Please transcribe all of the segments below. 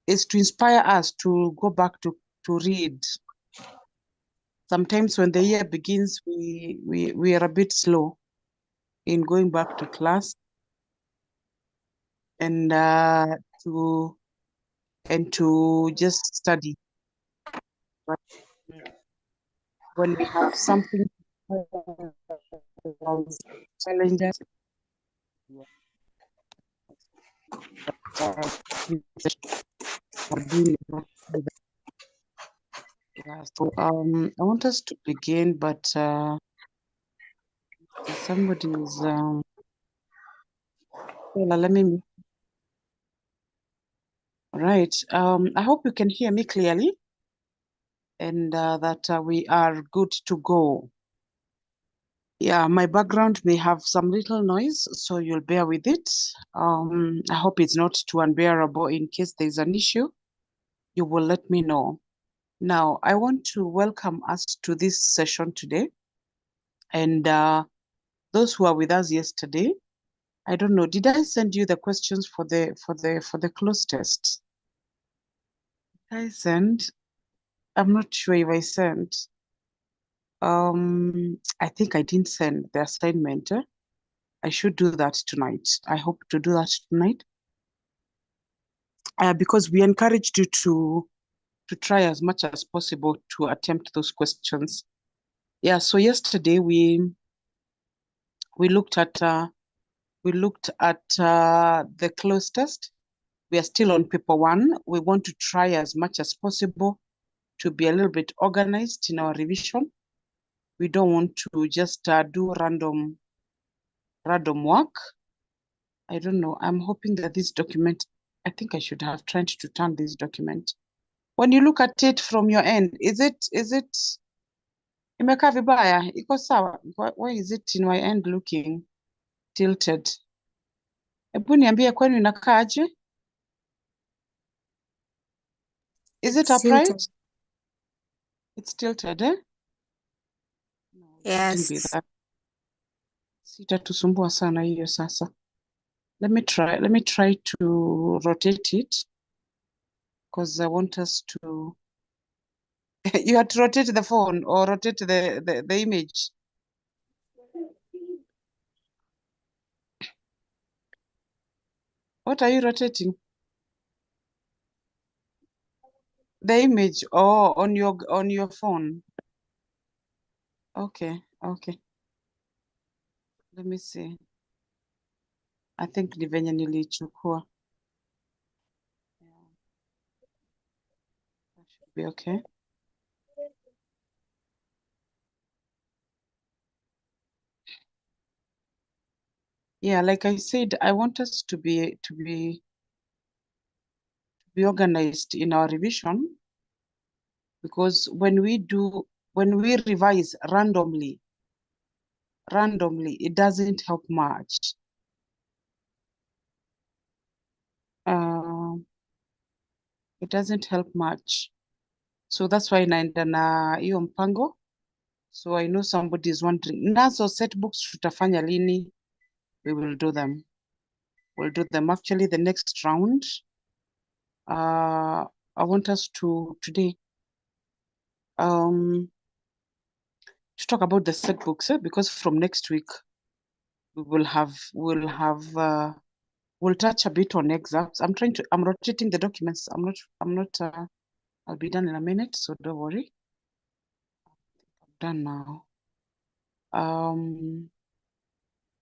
is to inspire us to go back to read. Sometimes when the year begins, we are a bit slow in going back to class and to just study. But when we have something challenges, yeah, so I want us to begin, but somebody is let me. Right. I hope you can hear me clearly and that we are good to go. Yeah, my background may have some little noise, so you'll bear with it. I hope it's not too unbearable. In case there's an issue, you will let me know. Now, I want to welcome us to this session today. And those who are with us yesterday, I don't know, did I send you the questions for the close test? Did I send? I'm not sure if I sent. I think I didn't send the assignment. I should do that tonight. I hope to do that tonight. Because we encouraged you to try as much as possible to attempt those questions. Yeah, so yesterday we looked at the close test. We are still on paper 1. We want to try as much as possible to be a little bit organized in our revision. We don't want to just do random work. I don't know. I'm hoping that this document, I think I should have tried to turn this document. When you look at it from your end, is it imekaa vibaya? Iko sawa? Why is it in my end looking tilted? Hebu niambie kwenu inakaaje? Is it upright? Tilted. It's tilted, eh? No, it shouldn't be Yes. that. Sitatusumbua sana hiyo sasa. Let me try to rotate it because I want us to you had to rotate the phone or rotate the image. What are you rotating? The image on your phone. Okay. Let me see. I think ni venye nilichukua. Yeah. That should be okay. Yeah, like I said, I want us to be organized in our revision, because when we revise randomly, it doesn't help much. It doesn't help much. So that's why naenda na hiyo mpango. So I know somebody is wondering, nazo set books tutafanya lini? We will do them. We'll do them actually the next round. I want us to today to talk about the set books, because from next week we'll touch a bit on excerpts. I'm rotating the documents. I'll be done in a minute, so don't worry. I'm done now.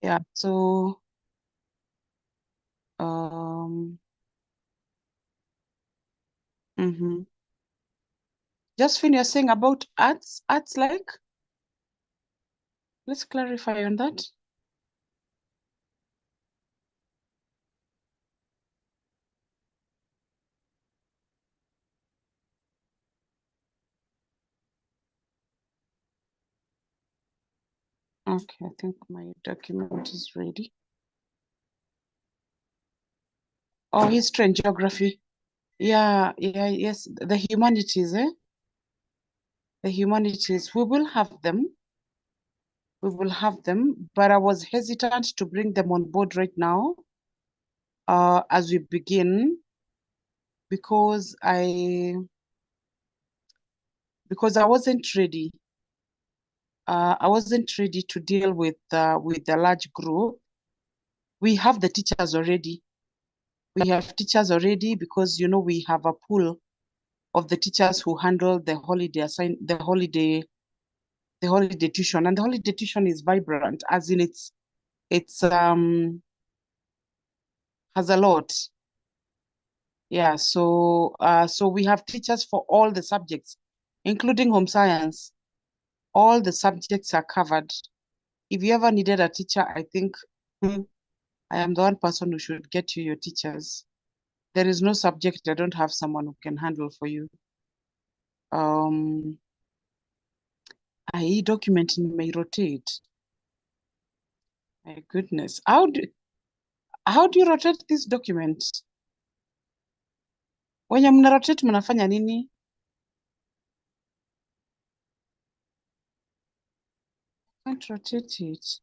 Yeah, so Josephine, you're saying about arts like? Let's clarify on that. Okay, I think my document is ready. Oh, history and geography. Yeah, yes, the humanities, The humanities, we will have them. But I was hesitant to bring them on board right now as we begin, because I wasn't ready. I wasn't ready to deal with a large group. We have the teachers already. We have teachers already because we have a pool of the teachers who handle the holiday tuition, and the holiday tuition is vibrant, as in it's has a lot. Yeah, so we have teachers for all the subjects, including home science. All the subjects are covered. If you ever needed a teacher, I think I am the one person who should get you your teachers. There is no subject I don't have someone who can handle for you. Document may rotate. My goodness. How do you rotate this document? Wenye mna rotate mnafanya nini? Can't rotate it.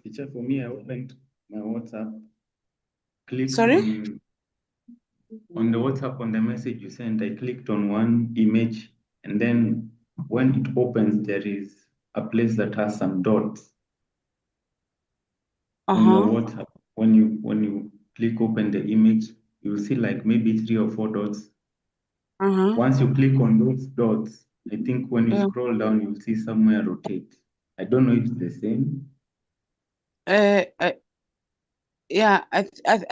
Teacher, for me, I opened my WhatsApp, clicked Sorry? on the WhatsApp, on the message you sent, I clicked on one image, and then when it opens, there is a place that has some dots on your WhatsApp. When you click open the image, you'll see like maybe 3 or 4 dots. Once you click on those dots, I think when you scroll down, you'll see somewhere rotate. I don't know if it's the same. Yeah, I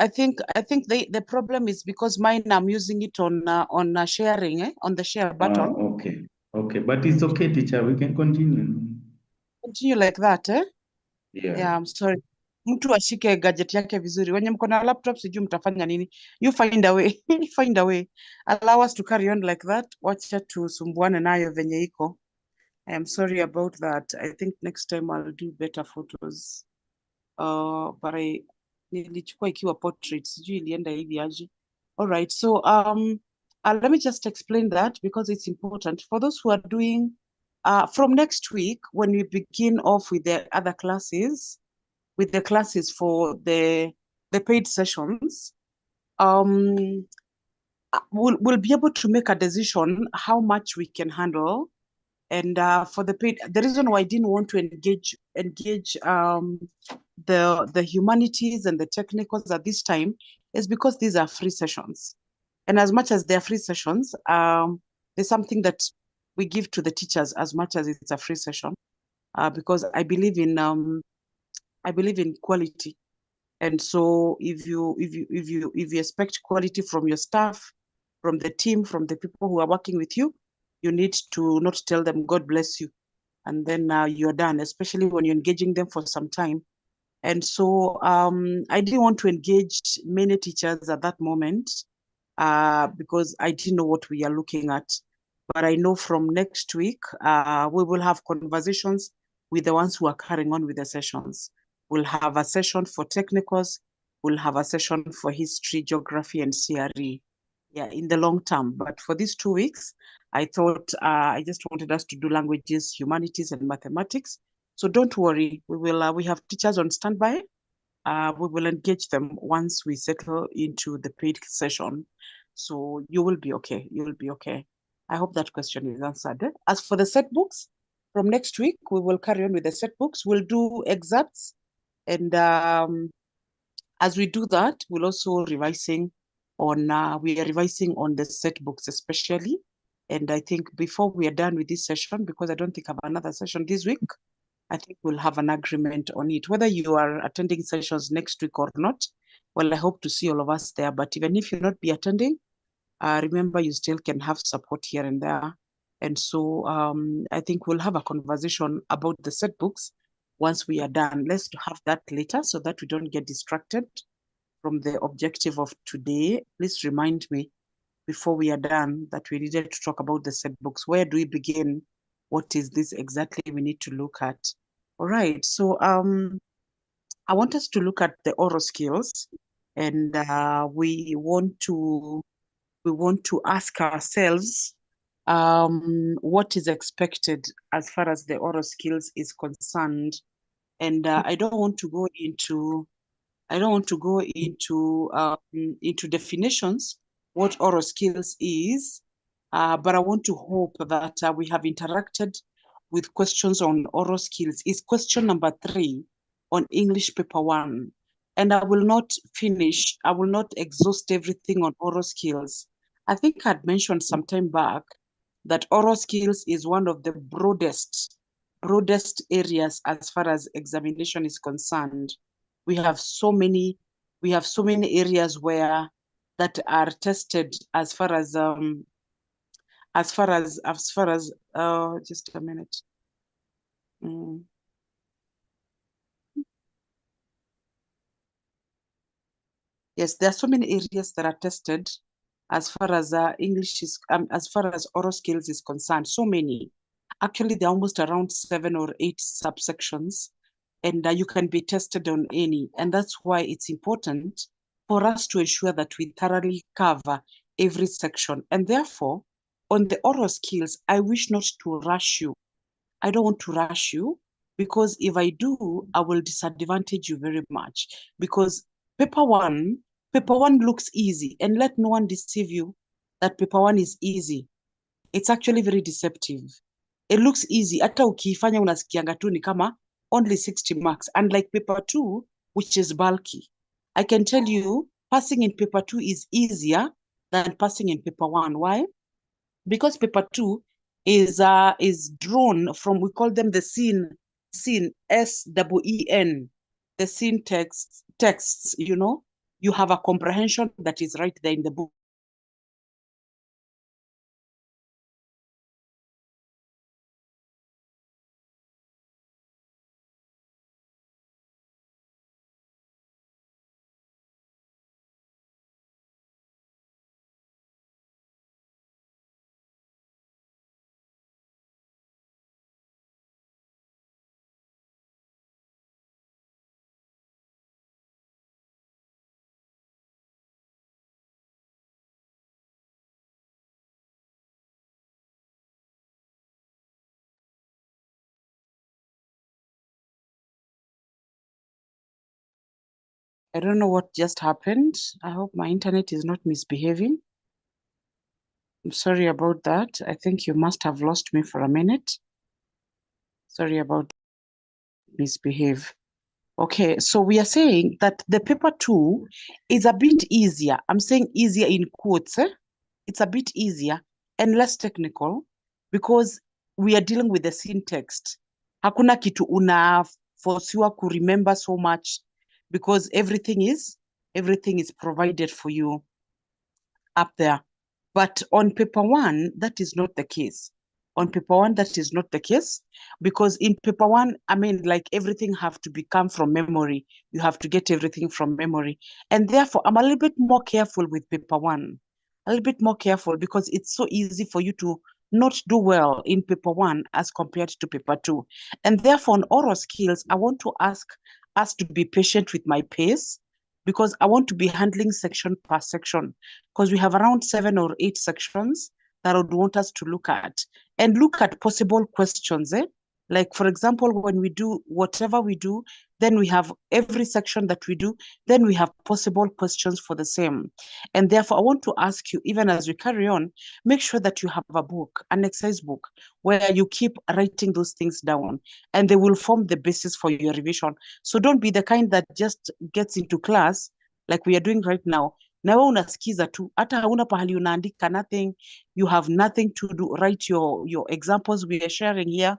think the problem is because mine, I'm using it on sharing, on the share button. Okay, but it's okay, teacher. We can continue. Continue like that, eh? Yeah. I'm sorry. Mtu ashike gadget yake vizuri. Wenye mko na laptop sijui mtafanya nini. You find a way. Find a way. Allow us to carry on like that. Wacha tusumbuane nayo venye iko. I am sorry about that. I think next time I'll do better photos. But nilichukua ikiwa portrait, sijui ilienda hivi aje. All right, so let me just explain that because it's important for those who are doing from next week when we begin off with the other classes, with the classes for the paid sessions. We'll be able to make a decision how much we can handle. And for the paid, the reason why I didn't want to engage the humanities and the technicals at this time is because these are free sessions. And as much as they're free sessions, there's something that we give to the teachers as much as it's a free session, because I believe in quality. And so if you expect quality from your staff, from the team, from the people who are working with you, you need to not tell them God bless you, and then you're done, especially when you're engaging them for some time. And so I didn't want to engage many teachers at that moment because I didn't know what we are looking at. But I know from next week, we will have conversations with the ones who are carrying on with the sessions. We'll have a session for technicals. We'll have a session for history, geography, and CRE. Yeah, in the long term. But for these 2 weeks, I thought I just wanted us to do languages, humanities, and mathematics. So don't worry, we will. We have teachers on standby. We will engage them once we settle into the paid session. So you will be okay. You will be okay. I hope that question is answered. As for the set books, from next week, we will carry on with the set books. We'll do excerpts. And as we do that, we'll also revising on, we are revising on the set books especially. And I think before we are done with this session, because I don't think I have another session this week, I think we'll have an agreement on it. Whether you are attending sessions next week or not, well, I hope to see all of us there. But even if you'll not be attending, remember you still can have support here and there. And so I think we'll have a conversation about the set books once we are done. Let's have that later so that we don't get distracted from the objective of today. Please remind me before we are done that we needed to talk about the set books. Where do we begin? What is this exactly we need to look at? All right, so I want us to look at the oral skills, and we want to we want to ask ourselves what is expected as far as the oral skills is concerned. And I don't want to go into definitions what oral skills is, but I want to hope that we have interacted with questions on oral skills. Is question number 3 on English paper 1. And I will not exhaust everything on oral skills. I think I'd mentioned some time back that oral skills is one of the broadest areas as far as examination is concerned. We have so many areas where that are tested as far as just a minute. Yes, there are so many areas that are tested as far as English is, as far as oral skills is concerned. So many. Actually, there are almost around 7 or 8 subsections, and you can be tested on any. And that's why it's important for us to ensure that we thoroughly cover every section. And therefore, on the oral skills, I wish not to rush you. I don't want to rush you, because if I do, I will disadvantage you very much. Because paper one looks easy, and let no one deceive you that paper 1 is easy. It's actually very deceptive. It looks easy. Hata ukifanya unasikianga tu ni kama only 60 marks. Unlike paper 2, which is bulky. I can tell you, passing in paper 2 is easier than passing in paper 1. Why? Because paper 2 is drawn from, we call them the scene SEEN, the scene texts, you know. You have a comprehension that is right there in the book. I don't know what just happened. I hope my internet is not misbehaving. I'm sorry about that. I think you must have lost me for a minute. Sorry about misbehave. Okay, so we are saying that the paper 2 is a bit easier. I'm saying easier in quotes. It's a bit easier and less technical because we are dealing with the syntax. Hakuna kitu unaforsiwa ku remember so much because everything is provided for you up there. But on paper 1, that is not the case. On paper 1, that is not the case, because in paper 1, I mean, like everything have to become from memory. You have to get everything from memory. And therefore, I'm a little bit more careful with paper 1. A little bit more careful because it's so easy for you to not do well in paper 1 as compared to paper 2. And therefore, on oral skills, I want to ask us to be patient with my pace, because I want to be handling section per section, because we have around 7 or 8 sections that I would want us to look at and look at possible questions. Like, for example, when we do whatever we do, then we have every section that we do, then we have possible questions for the same. And therefore, I want to ask you, even as we carry on, make sure that you have a book, an exercise book, where you keep writing those things down, and they will form the basis for your revision. So don't be the kind that just gets into class, like we are doing right now, na wewe unasikiza tu, hata hauna pahali unaandika, nothing, you have nothing to do, write your examples we are sharing here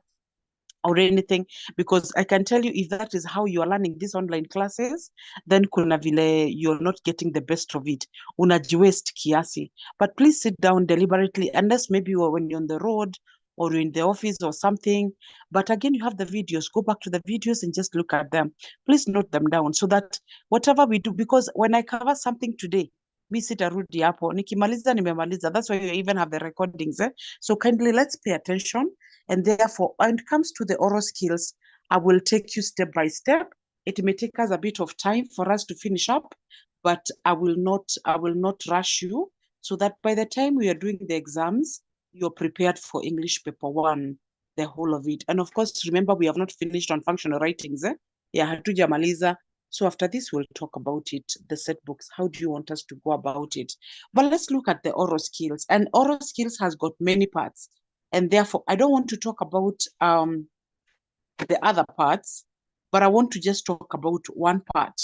or anything, because I can tell you, if that is how you are learning these online classes, then kuna vile you're not getting the best of it, unajiwaste kiasi. But please sit down deliberately, unless maybe when you're on the road or you're in the office or something. But again, you have the videos, go back to the videos and just look at them. Please note them down so that whatever we do, because when I cover something today, mi sitarudi hapo, nikimaliza nimemaliza. That's why you even have the recordings. So kindly, let's pay attention. And therefore, when it comes to the oral skills, I will take you step by step. It may take us a bit of time for us to finish up, but I will not rush you so that by the time we are doing the exams, you're prepared for English paper 1, the whole of it. And of course, remember, we have not finished on functional writings. Yeah, hatujamaliza. So after this, we'll talk about it, the set books. How do you want us to go about it? But let's look at the oral skills. And oral skills has got many parts. And therefore, I don't want to talk about the other parts, but I want to just talk about one part.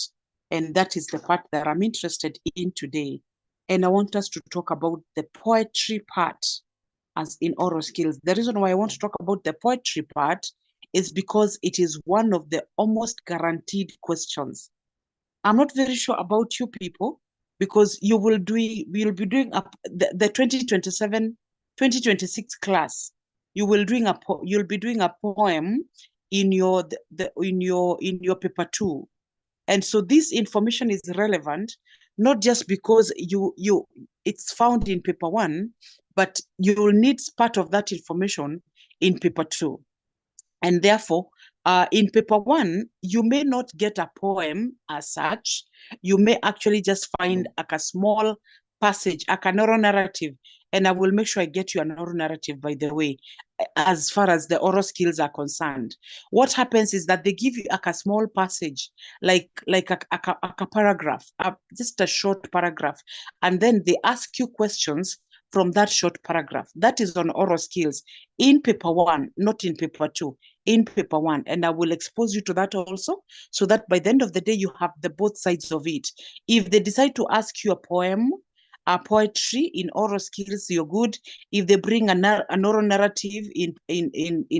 And that is the part that I'm interested in today. And I want us to talk about the poetry part as in oral skills. The reason why I want to talk about the poetry part is because it is one of the almost guaranteed questions. I'm not very sure about you people, because we'll be doing the 2026 class. You'll be doing a poem in your in your paper 2. And so this information is relevant, not just because it's found in paper 1, but you will need part of that information in paper 2. And therefore, in paper 1, you may not get a poem as such. You may actually just find like a small passage, like an oral narrative. And I will make sure I get you an oral narrative, by the way, as far as the oral skills are concerned. What happens is that they give you like a small passage, like a paragraph, just a short paragraph. And then they ask you questions from that short paragraph. That is on oral skills in paper 1, not in paper 2, in paper 1. And I will expose you to that also, so that by the end of the day, you have the both sides of it. If they decide to ask you a poem, a poetry in oral skills, you're good. If they bring an oral narrative in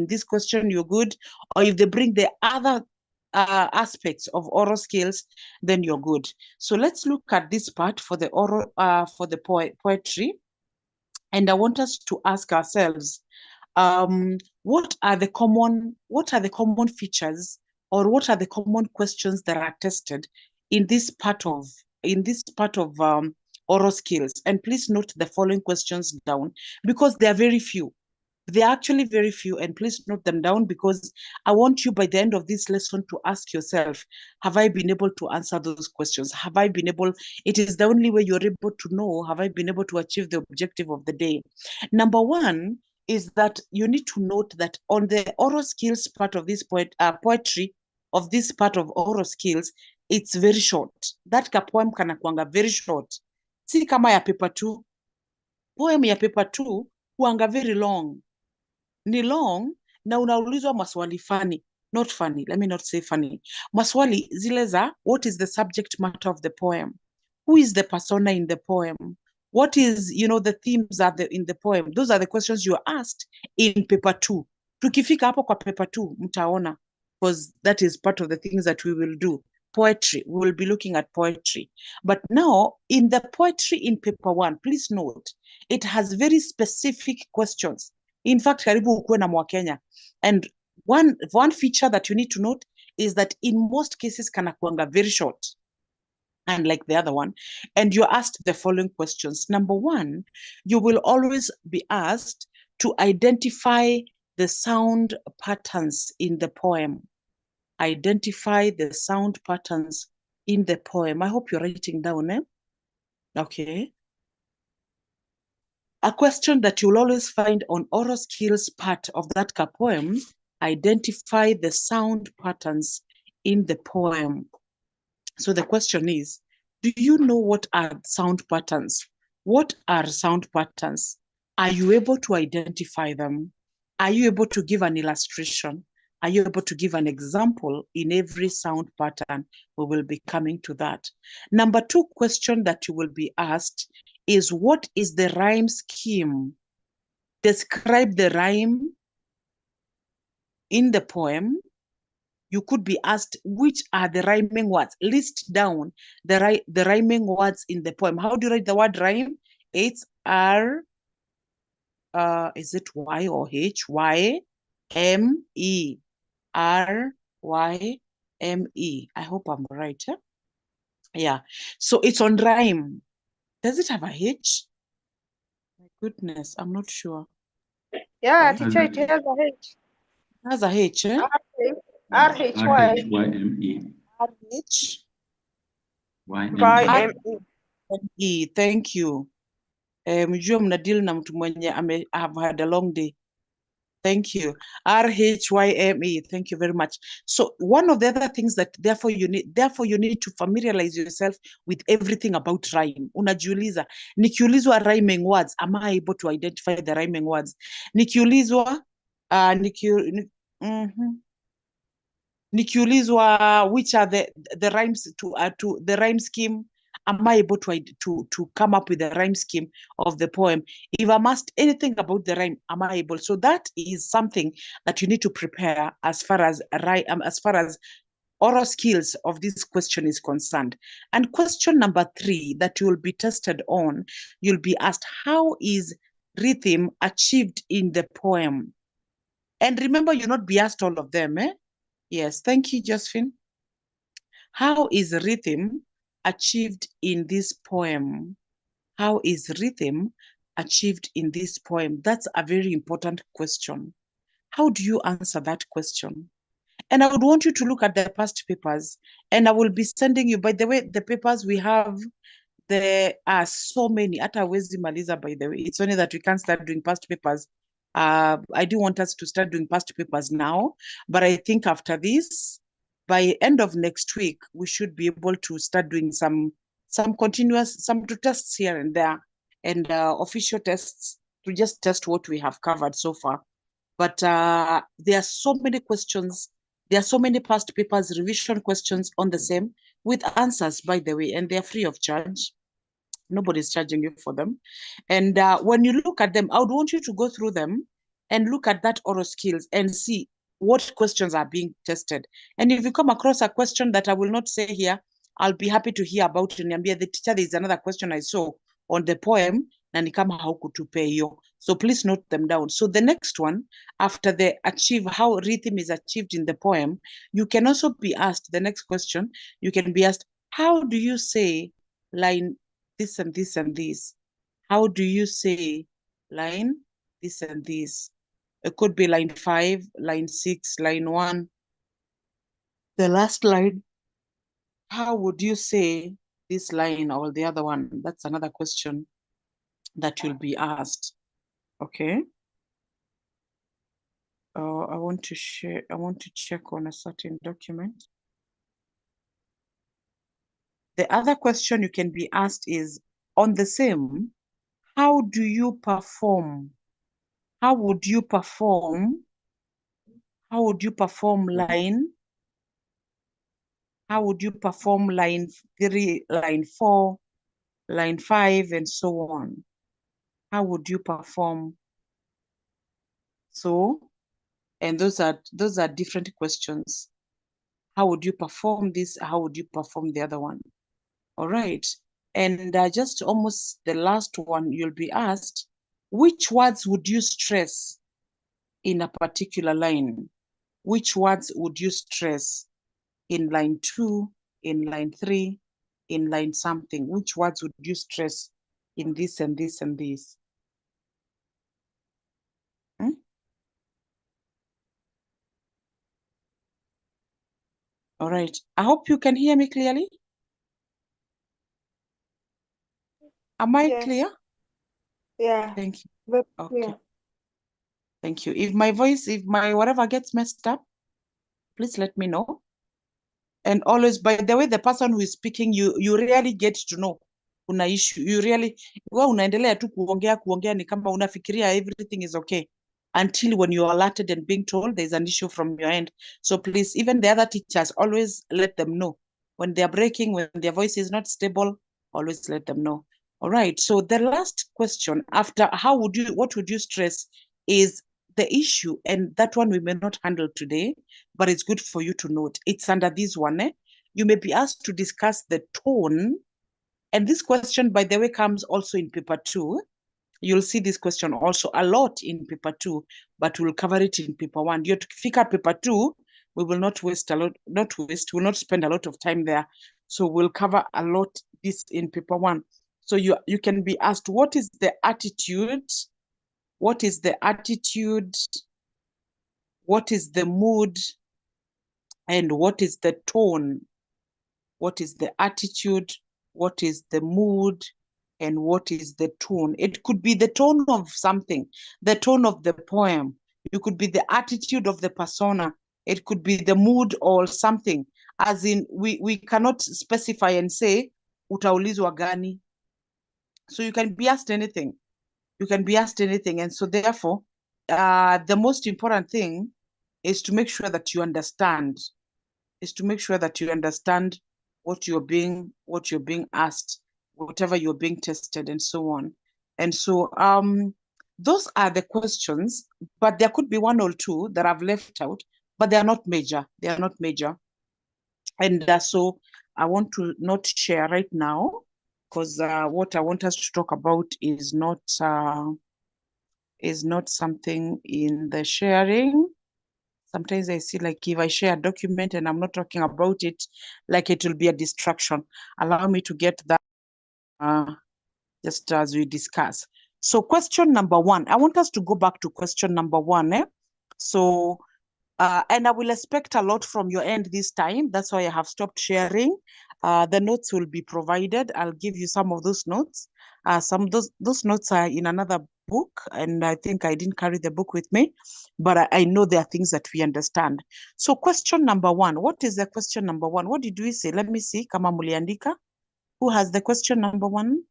this question, you're good. Or if they bring the other aspects of oral skills, then you're good. So let's look at this part for the oral, for the poetry. And I want us to ask ourselves, what are the common features, or what are the common questions that are tested in this part of oral skills? And please note the following questions down, because they are very few. They're actually very few, and please note them down, because I want you by the end of this lesson to ask yourself, have I been able to answer those questions? Have I been able, it is the only way you're able to know, have I been able to achieve the objective of the day? Number 1 is that you need to note that on the oral skills part of this poetry, of this part of oral skills, it's very short. That poem kanakuanga very short. Si kama ya paper 2. Poem ya paper 2 huanga very long. Ni long, na unaulizwa maswali funny. Not funny, let me not say funny. Maswali zile za, what is the subject matter of the poem? Who is the persona in the poem? What is, the themes are in the poem? Those are the questions you are asked in paper 2. Tukifika hapo kwa paper 2, mtaona, because that is part of the things that we will do. Poetry, we will be looking at poetry. But now, in the poetry in paper 1, please note, it has very specific questions. In fact, karibu ukuwe na Mwakenya. And one feature that you need to note is that in most cases, kanakuanga very short, unlike the other one. And you're asked the following questions. Number 1, you will always be asked to identify the sound patterns in the poem. Identify the sound patterns in the poem. I hope you're writing down, eh? Okay. A question that you'll always find on oral skills part of that poem, identify the sound patterns in the poem. So the question is, do you know what are sound patterns? What are sound patterns? Are you able to identify them? Are you able to give an illustration? Are you able to give an example in every sound pattern? We will be coming to that. Number 2 question that you will be asked is, what is the rhyme scheme? Describe the rhyme in the poem. You could be asked, which are the rhyming words? List down the rhyming words in the poem. How do you write the word rhyme? It's R, is it Y or H? Y-M-E. R-Y-M-E. I hope I'm right. Huh? Yeah. So it's on rhyme. Does it have a H? My goodness, I'm not sure. Yeah, teacher, it has a H. It has a H, eh? R-H-Y-M-E. R-H-Y-M-E. Y-M-E. Thank you. Mjue mna deal na mtu mwenye have had a long day. Thank you. RHYME. Thank you very much. So one of the other things that therefore you need to familiarize yourself with everything about rhyme. Unajiuliza, nikiulizwa rhyming words, am I able to identify the rhyming words? Nikiulizwa, nikiulizwa which are the rhymes to the rhyme scheme, am I able to come up with the rhyme scheme of the poem? If I'm asked anything about the rhyme, am I able? So that is something that you need to prepare as far as oral skills of this question is concerned. And question number 3 that you will be tested on, you'll be asked, how is rhythm achieved in the poem? And remember, you'll not be asked all of them, eh? Yes, thank you, Josephine. How is rhythm achieved in this poem? How is rhythm achieved in this poem? That's a very important question. How do you answer that question? And I would want you to look at the past papers, and I will be sending you, by the way, the papers we have, there are so many. Hata wezi maliza, by the way. It's only that we can't start doing past papers. I do want us to start doing past papers now, but I think after this, by end of next week, we should be able to start doing some continuous, some tests here and there, and official tests to just test what we have covered so far. But there are so many questions. There are so many past papers, revision questions on the same with answers, by the way, and they're free of charge. Nobody's charging you for them. And when you look at them, I would want you to go through them and look at that oral skills and see what questions are being tested. And if you come across a question that I will not say here, I'll be happy to hear about it. And the teacher, there's another question I saw on the poem, na ni kama haukutupe hiyo. So please note them down. So the next one, after they achieve how rhythm is achieved in the poem, you can also be asked the next question. You can be asked, how do you say line this and this and this? How do you say line this and this? It could be line 5, line 6, line 1. The last line, how would you say this line or the other one? That's another question that you'll be asked. Okay. I want to check on a certain document. The other question you can be asked is on the same, how do you perform? How would you perform? How would you perform line? How would you perform line 3, line 4, line 5, and so on? How would you perform? So, and those are different questions. How would you perform this? How would you perform the other one? All right. And just almost the last one, you'll be asked, which words would you stress in a particular line? Which words would you stress in line 2, in line 3, in line something? Which words would you stress in this and this and this? All right. I hope you can hear me clearly. Am I clear? Yeah. Thank you. But, okay. Yeah. Thank you. If my voice, if my whatever gets messed up, please let me know. And always, by the way, the person who is speaking, you really get to know una issue. You really, wewe unaendelea tu kuongea ni kama unafikiria everything is okay until when you are alerted and being told there's an issue from your end. So please, even the other teachers, always let them know when they're breaking, when their voice is not stable, always let them know. All right. So the last question after what would you stress is the issue, and that one we may not handle today, but it's good for you to note. It's under this one. You may be asked to discuss the tone. And this question, by the way, comes also in paper 2. You'll see this question also a lot in paper 2, but we'll cover it in paper 1. You're to figure paper 2, we will not waste we'll not spend a lot of time there. So we'll cover a lot this in paper 1. So you can be asked, what is the attitude? What is the attitude? What is the mood? And what is the tone? What is the attitude? What is the mood? and what is the tone. It could be the tone of something, the tone of the poem. It could be the attitude of the persona. It could be the mood or something. As in, we cannot specify and say, utaulizwa gani. So you can be asked anything. You can be asked anything. And so therefore, the most important thing is to make sure that you understand, what you're being asked, whatever you're being tested, and so on. And so those are the questions, but there could be one or two that I've left out, but they are not major. They are not major. And so I want to not share right now, because what I want us to talk about is not something in the sharing. Sometimes I see like if I share a document and I'm not talking about it, like it will be a distraction. Allow me to get that just as we discuss. So question number one, I want us to go back to question number one. So, and I will expect a lot from your end this time. That's why I have stopped sharing. The notes will be provided. I'll give you some of those notes. Some of those notes are in another book, and I think I didn't carry the book with me, but I know there are things that we understand. So question number one, what is the question number one? What did we say? Let me see, kama muliandika. Who has the question number one?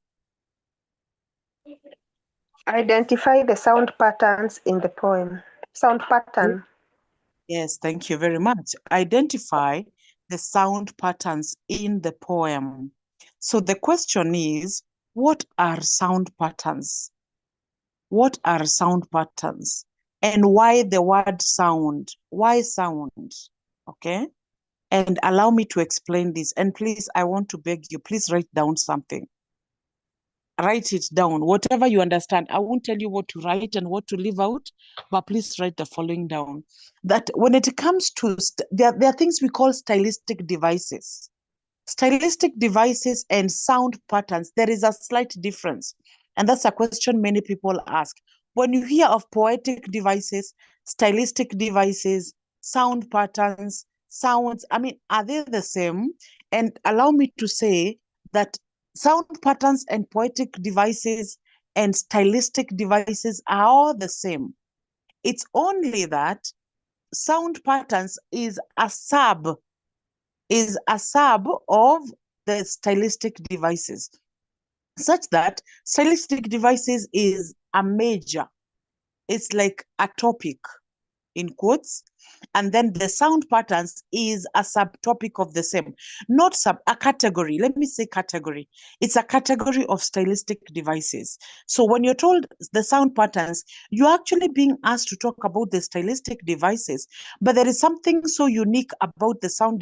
Identify the sound patterns in the poem. Sound pattern. Yes, thank you very much. Identify the sound patterns in the poem. So the question is, what are sound patterns? What are sound patterns? And why the word sound? Why sound? Okay. And allow me to explain this. And please, I want to beg you, please write down something. Write it down, whatever you understand. I won't tell you what to write and what to leave out, but please write the following down. That when it comes to, there are things we call stylistic devices. Stylistic devices and sound patterns, there is a slight difference. And that's a question many people ask. When you hear of poetic devices, stylistic devices, sound patterns, sounds, I mean, are they the same? And allow me to say that sound patterns and poetic devices and stylistic devices are all the same. It's only that sound patterns is a sub of the stylistic devices, such that stylistic devices is a major. It's like a topic in quotes, and then the sound patterns is a subtopic of the same, not a category. Let me say category. It's a category of stylistic devices. So when you're told the sound patterns, you're actually being asked to talk about the stylistic devices, but there is something so unique about the sound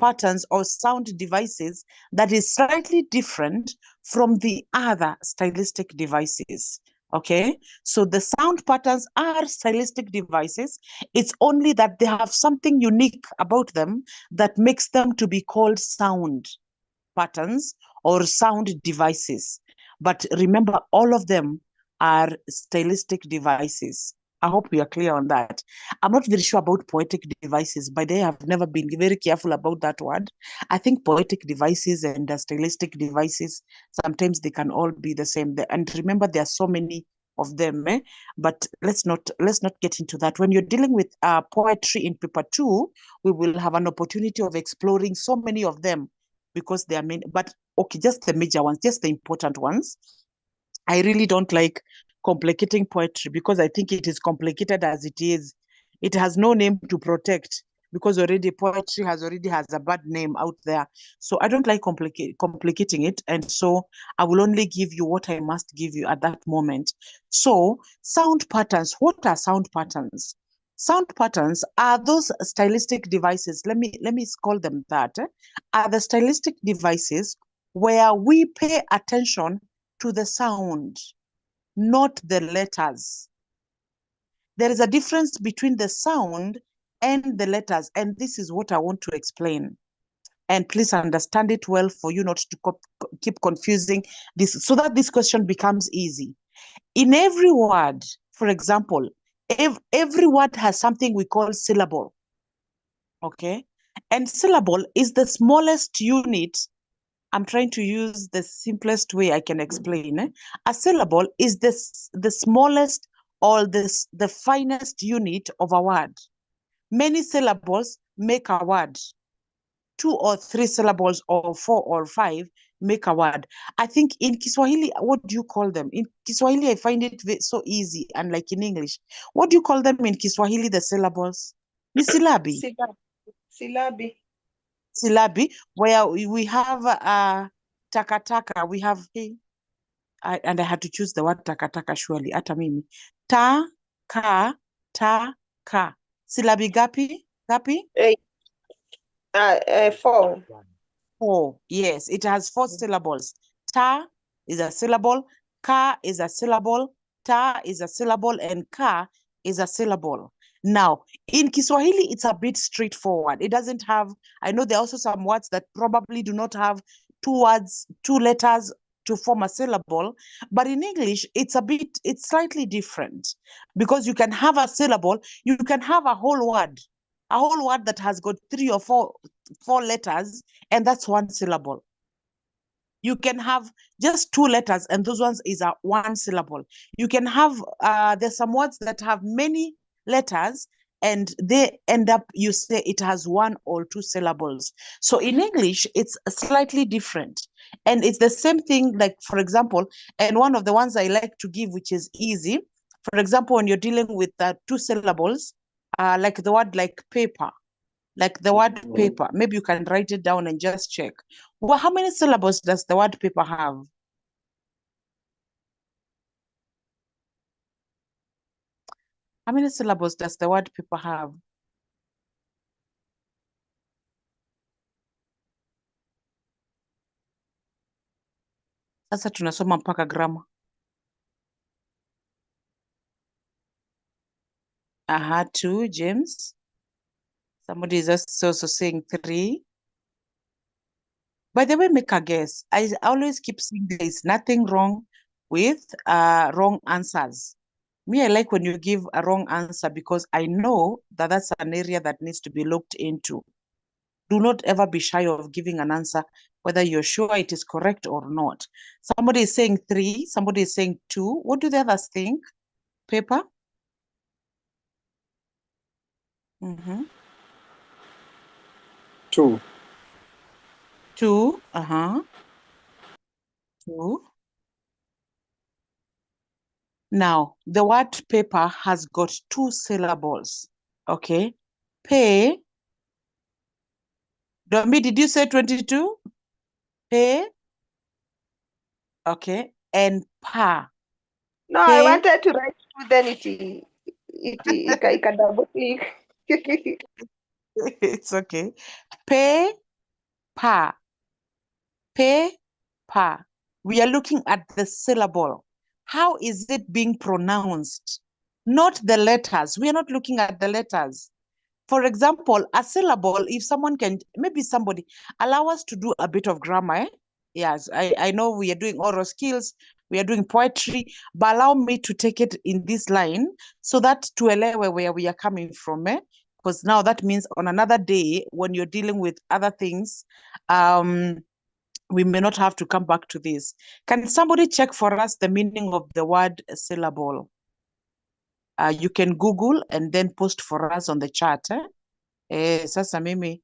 patterns or sound devices that is slightly different from the other stylistic devices. Okay, so the sound patterns are stylistic devices. It's only that they have something unique about them that makes them to be called sound patterns or sound devices. But remember, all of them are stylistic devices. I hope we are clear on that. I'm not very sure about poetic devices, but I have never been very careful about that word. I think poetic devices and stylistic devices, sometimes they can all be the same. And remember, there are so many of them, but let's not get into that. When you're dealing with poetry in paper 2, we will have an opportunity of exploring so many of them, because they are many, but okay, just the major ones, just the important ones. I really don't like complicating poetry, because I think it is complicated as it is. It has no name to protect, because already poetry has a bad name out there. So I don't like complicating it. And so I will only give you what I must give you at that moment. So sound patterns, what are sound patterns? Sound patterns are those stylistic devices. Let me call them that. Are the stylistic devices where we pay attention to the sound, not the letters. There is a difference between the sound and the letters, and this is what I want to explain. And please understand it well for you not to keep confusing this, so that this question becomes easy. In every word, for example, every word has something we call syllable. Okay? And syllable is the smallest unit I'm trying to use the simplest way I can explain. A syllable is the smallest or the finest unit of a word. Many syllables make a word. 2 or 3 syllables or 4 or 5 make a word. I think in Kiswahili, what do you call them? In Kiswahili, I find it so easy, unlike in English. What do you call them in Kiswahili, the syllables? Ni silabi. Silabi. Silabi, where we have takataka, we have, and I had to choose the word takataka surely, hata mimi. Ta, ka, ta, ka. Silabi gapi? Gapi? 4. 4. Yes, it has 4 syllables. Ta is a syllable, ka is a syllable, ta is a syllable, and ka is a syllable. Now, in Kiswahili, it's a bit straightforward. It doesn't have, I know there are also some words that probably do not have 2 words, 2 letters to form a syllable, but in English, it's slightly different because you can have a syllable, you can have a whole word that has got 3 or 4 letters, and that's 1 syllable. You can have just 2 letters, and those ones is a 1 syllable. You can have, there's some words that have many letters, and they end up, you say it has 1 or 2 syllables. So in English, it's slightly different. And it's the same thing, like, for example, and one of the ones I like to give, which is easy, for example, when you're dealing with 2 syllables, like the word like paper, like the word paper. Maybe you can write it down and just check. Well, how many syllables does the word paper have? How many syllables does the word paper have? Sasa tunasoma mpaka grammar. Aha, 2, James. Somebody is also saying 3. By the way, make a guess. I always keep saying there is nothing wrong with wrong answers. Me, I like when you give a wrong answer because I know that that's an area that needs to be looked into. Do not ever be shy of giving an answer, whether you're sure it is correct or not. Somebody is saying 3, somebody is saying 2. What do the others think? Paper? 2. 2, 2. Now, the word paper has got 2 syllables, okay? Pay. Dombi, did you say 22? Pay. Okay, and pa. No, Pay. I wanted to write 2, then it can double click. It's okay. Pay, pa. Pay, pa. We are looking at the syllable. How is it being pronounced? Not the letters. We are not looking at the letters. For example, a syllable, if someone can, maybe somebody, allow us to do a bit of grammar. Yes, I know we are doing oral skills, we are doing poetry, but allow me to take it in this line so that to elewe where we are coming from. Because now that means on another day, when you're dealing with other things, we may not have to come back to this. Can somebody check for us the meaning of the word syllable? You can Google and then post for us on the chat. Sasa mimi,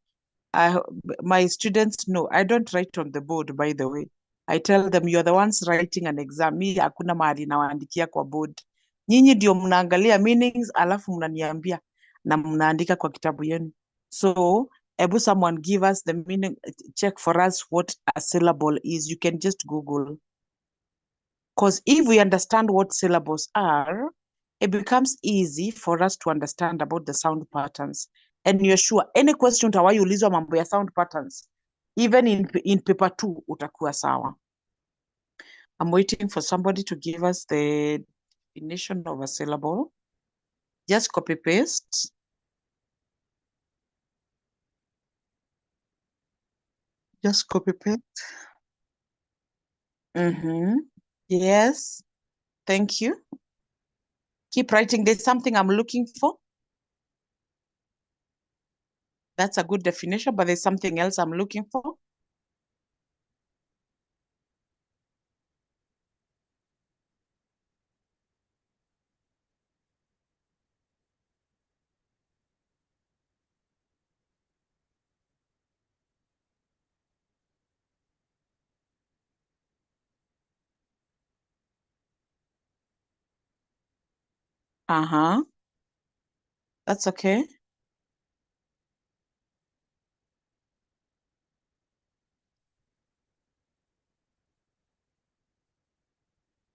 my students know, I don't write on the board, by the way. I tell them, you're the ones writing an exam. Mi hakuna mahali nawaandikia kwa board. Nyinyi ndio mnaangalia meanings, alafu mnaniambia na mnaandika kwa kitabu yenu. So, ebu someone give us the meaning, check for us what a syllable is. You can just Google. Because if we understand what syllables are, it becomes easy for us to understand about the sound patterns. And you're sure any question utawahiulizwa mambo ya sound patterns, even in paper 2 utakuwa sawa. I'm waiting for somebody to give us the definition of a syllable. Just copy paste. Just copy paste. Yes. Thank you. Keep writing. There's something I'm looking for. That's a good definition, but there's something else I'm looking for. Uh-huh. That's okay.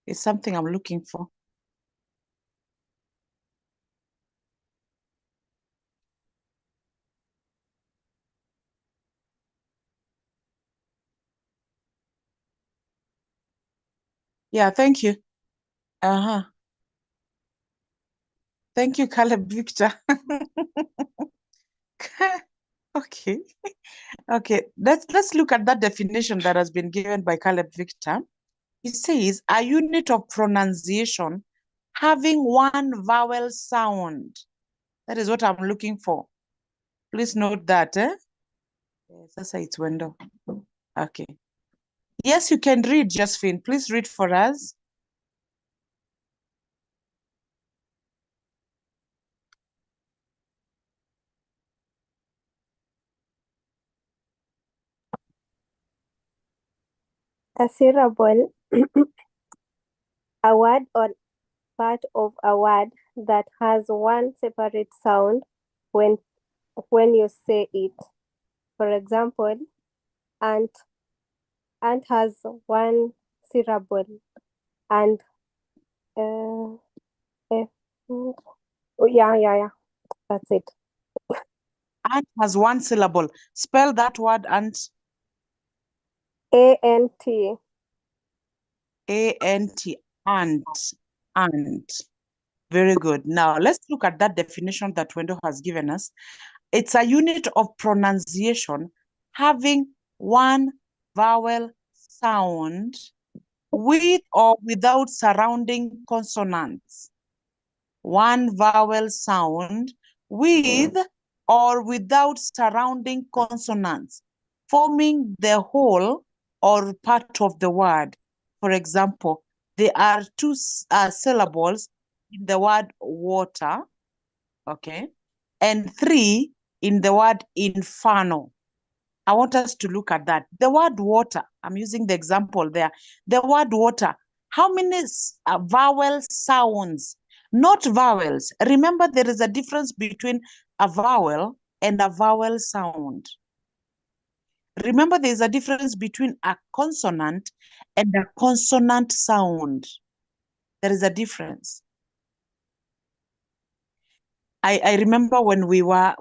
It's something I'm looking for. Yeah, thank you. Uh-huh. Thank you, Caleb Victor. Okay. Okay. Let's look at that definition that has been given by Caleb Victor. It says a unit of pronunciation having one vowel sound. That is what I'm looking for. Please note that. Yes, it's window. Okay. Yes, you can read, Josephine. Please read for us. A syllable, a word or part of a word that has one separate sound when you say it. For example, ant has one syllable, and yeah, that's it. Ant has one syllable. Spell that word, ant. A-N-T. A-N-T, ant, ant. Very good. Now, let's look at that definition that Wendo has given us. It's a unit of pronunciation having one vowel sound with or without surrounding consonants. One vowel sound with or without surrounding consonants, forming the whole or part of the word. For example, there are two syllables in the word water, okay, and 3 in the word inferno. I want us to look at that. The word water, I'm using the example there. The word water, how many vowel sounds? Not vowels. Remember, there is a difference between a vowel and a vowel sound. Remember, there's a difference between a consonant and a consonant sound. There is a difference. I remember when we were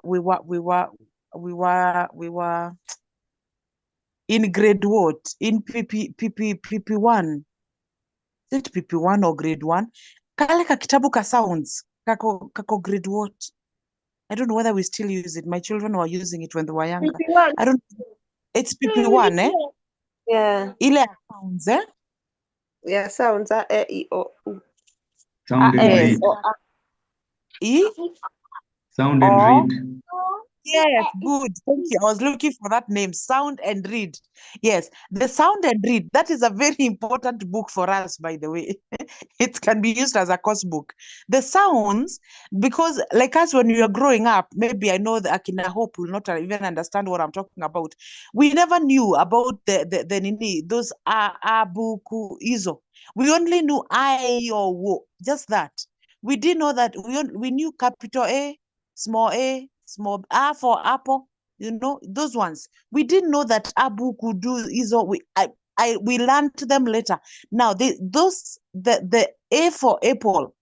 in grade what? In PP1. Is it PP1 or grade 1? Kale ka kitabu ka sounds. Kako grade what? I don't know whether we still use it. My children were using it when they were younger. PP1. I don't know. It's PP1, eh? Yeah. Ile sounds, eh? Yeah, sounds are E-I-O. Sound and read. E? Sound and read. Yes, good. Thank you. I was looking for that name, Sound and Read. Yes, the Sound and Read, that is a very important book for us, by the way. It can be used as a course book. The sounds, because like us, when we are growing up, maybe I know that Akina Hope will not even understand what I'm talking about. We never knew about the nini, those buku, izo. We only knew I or wo, just that. We didn't know that we knew capital A, small small for apple, you know, those ones. We didn't know that abu could do iso. We learned them later. Now the A for apple,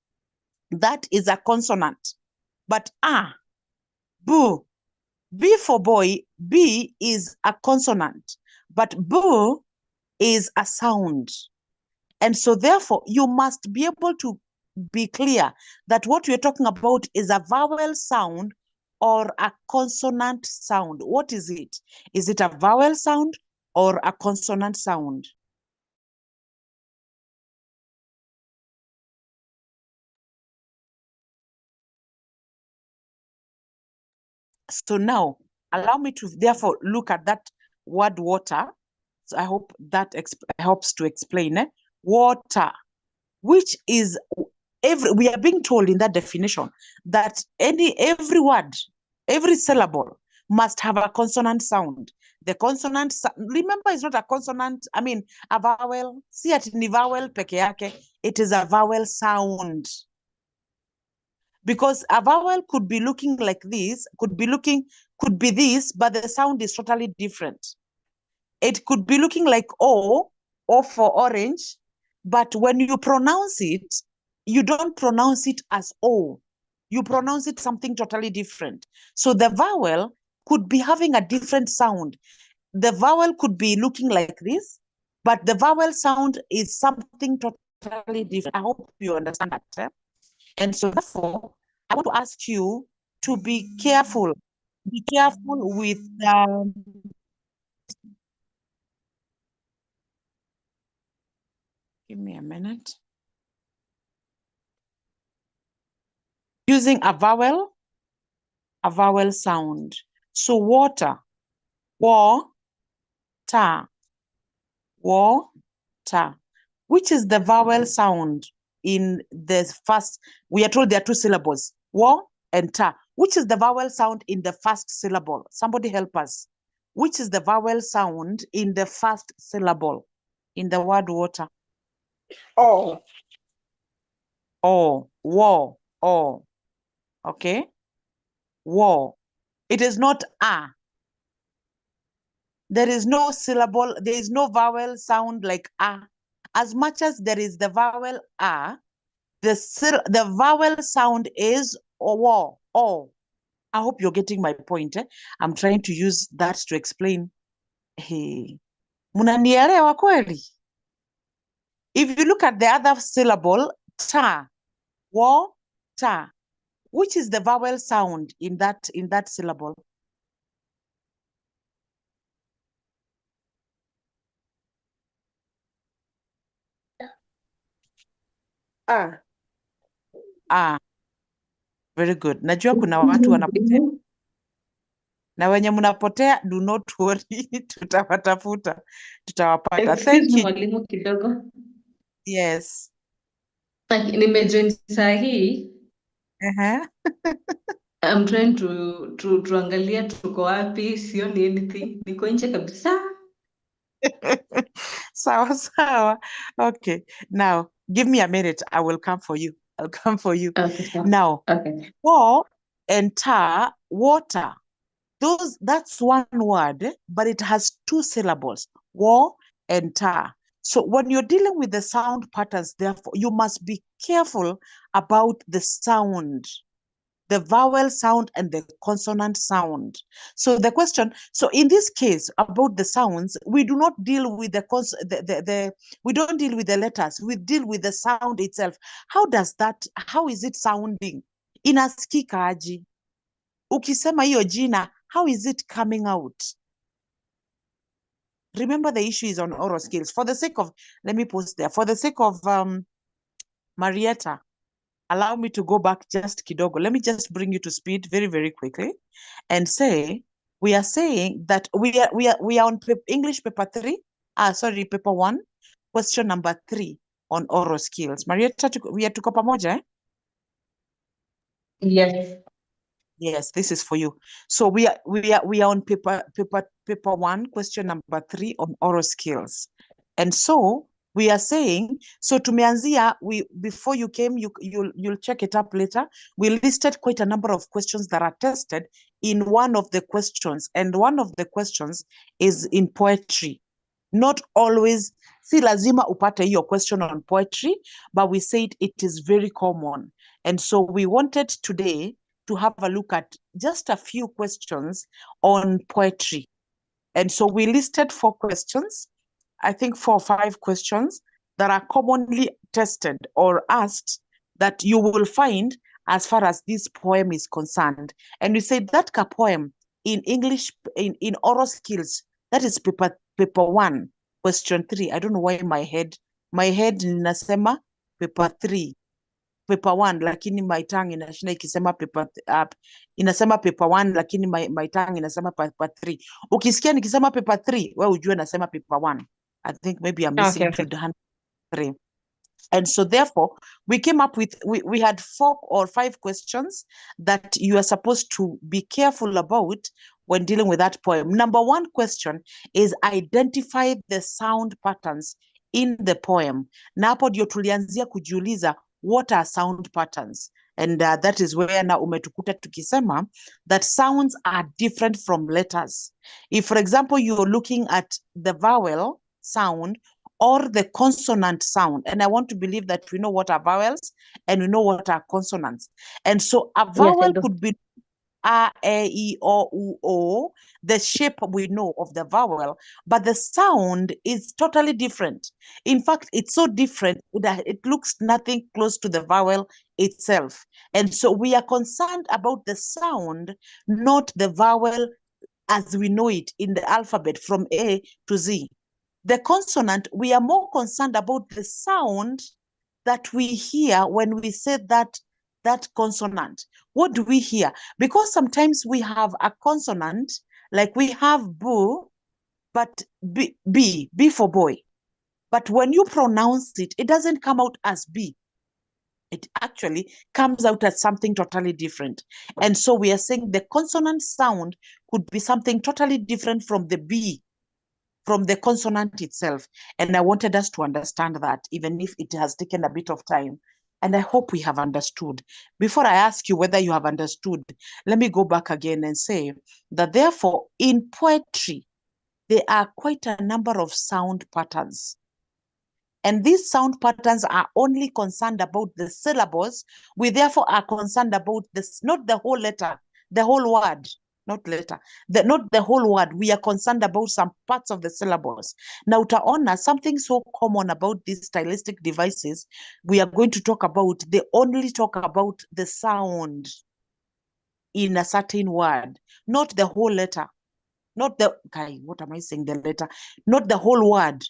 that is a consonant. But boo, B for boy, B is a consonant, but boo is a sound. And so therefore you must be able to be clear that what we're talking about is a vowel sound or a consonant sound. What is it? Is it a vowel sound or a consonant sound? So now, allow me to therefore look at that word water. So I hope that helps to explain it. Water, which is we are being told in that definition that every word, every syllable must have a consonant sound. The consonant, remember, it's not a consonant, I mean, a vowel. See, at ni vowel peke yake, it is a vowel sound. Because a vowel could be looking like this, could be this, but the sound is totally different. It could be looking like O for orange, but when you pronounce it, you don't pronounce it as O. You pronounce it something totally different. So the vowel could be having a different sound. The vowel could be looking like this, but the vowel sound is something totally different. I hope you understand that. Eh? And so therefore, I want to ask you to be careful. Be careful with give me a minute. Using a vowel sound. So water, wa-ta, wa-ta. Which is the vowel sound in the first? We are told there are two syllables, wa and ta. Which is the vowel sound in the first syllable? Somebody help us. Which is the vowel sound in the first syllable in the word water? Oh. Oh, war, oh. Okay. War. It is not a. There is no syllable, there is no vowel sound like a. As much as there is the vowel a, the vowel sound is o, o. I hope you're getting my point. Eh? I'm trying to use that to explain. Hey, munanielewa kweli? If you look at the other syllable, ta, wo, ta, which is the vowel sound in that syllable? Very good. Najua kuna watu wanapotea. Na wenye mnapotea, do not worry, tutawatafuta, tutawapata. Thank you. Mwalimu kidogo. Yes. Nimejoin saa hii. I'm trying to tuangalia tuko wapi, sioni anything. Niko nje kabisa. Sawa. Okay. Now, give me a minute. I will come for you. I'll come for you. Okay, so. Now, Okay. war and ta, water. That's one word, but it has two syllables, war and ta. So when you're dealing with the sound patterns, therefore, you must be careful about the sound, the vowel sound and the consonant sound. So the question, so in this case about the sounds, we do not deal with we don't deal with the letters, we deal with the sound itself. How is it sounding? Inasikika aje? Ukisema hiyo jina, how is it coming out? Remember, the issue is on oral skills. For the sake of, let me pause there. For the sake of Marietta, allow me to go back just kidogo. Let me just bring you to speed very, very quickly and say, we are saying that we are on English paper 3, paper 1, question number 3 on oral skills. Marietta, we are tuko pamoja, eh? Yes. Yes, this is for you. So we are on paper 1, question number 3 on oral skills. And so we are saying, so tumeanzia, before you came, you'll check it up later. We listed quite a number of questions that are tested in one of the questions. And one of the questions is in poetry. Not always, si lazima upate your question on poetry, but we said it is very common. And so we wanted today to have a look at just a few questions on poetry. And so we listed 4 questions, I think 4 or 5 questions that are commonly tested or asked that you will find as far as this poem is concerned. And we said that poem in English, in oral skills, that is paper 1, question 3. I don't know why my head ninasema paper 3. Paper 1 lakini my tongue inashinda ikisema inasema paper 1 lakini my tongue inasema paper 3. Ukisikia nikisema paper 3, wewe ujue nasema paper 1. I think maybe I'm missing Okay. 3. And so therefore, we came up with, we had 4 or 5 questions that you are supposed to be careful about when dealing with that poem. Number 1 question is identify the sound patterns in the poem. Na hapo ndio tulianzia kujiuliza, what are sound patterns. And that is where na umetukuta tukisema that sounds are different from letters. If, for example, you're looking at the vowel sound or the consonant sound, and I want to believe that we know what are vowels and we know what are consonants. And so a vowel could be A, E, I, O, U, O, the shape we know of the vowel, but the sound is totally different. In fact, it's so different that it looks nothing close to the vowel itself. And so we are concerned about the sound, not the vowel as we know it in the alphabet from A to Z. The consonant, we are more concerned about the sound that we hear when we say that consonant. What do we hear? Because sometimes we have a consonant, like we have boo, but B for boy. But when you pronounce it, it doesn't come out as B. It actually comes out as something totally different. And so we are saying the consonant sound could be something totally different from the B, from the consonant itself. And I wanted us to understand that, even if it has taken a bit of time. And I hope we have understood. Before I ask you whether you have understood, let me go back again and say that therefore in poetry, there are quite a number of sound patterns. And these sound patterns are only concerned about the syllables. We therefore are concerned about this, not the whole letter, the whole word, not letter, not the whole word. We are concerned about some parts of the syllables. Now, utaona something so common about these stylistic devices, we are going to talk about, they only talk about the sound in a certain word, not the whole letter, not the, okay, what am I saying, the letter, not the whole word.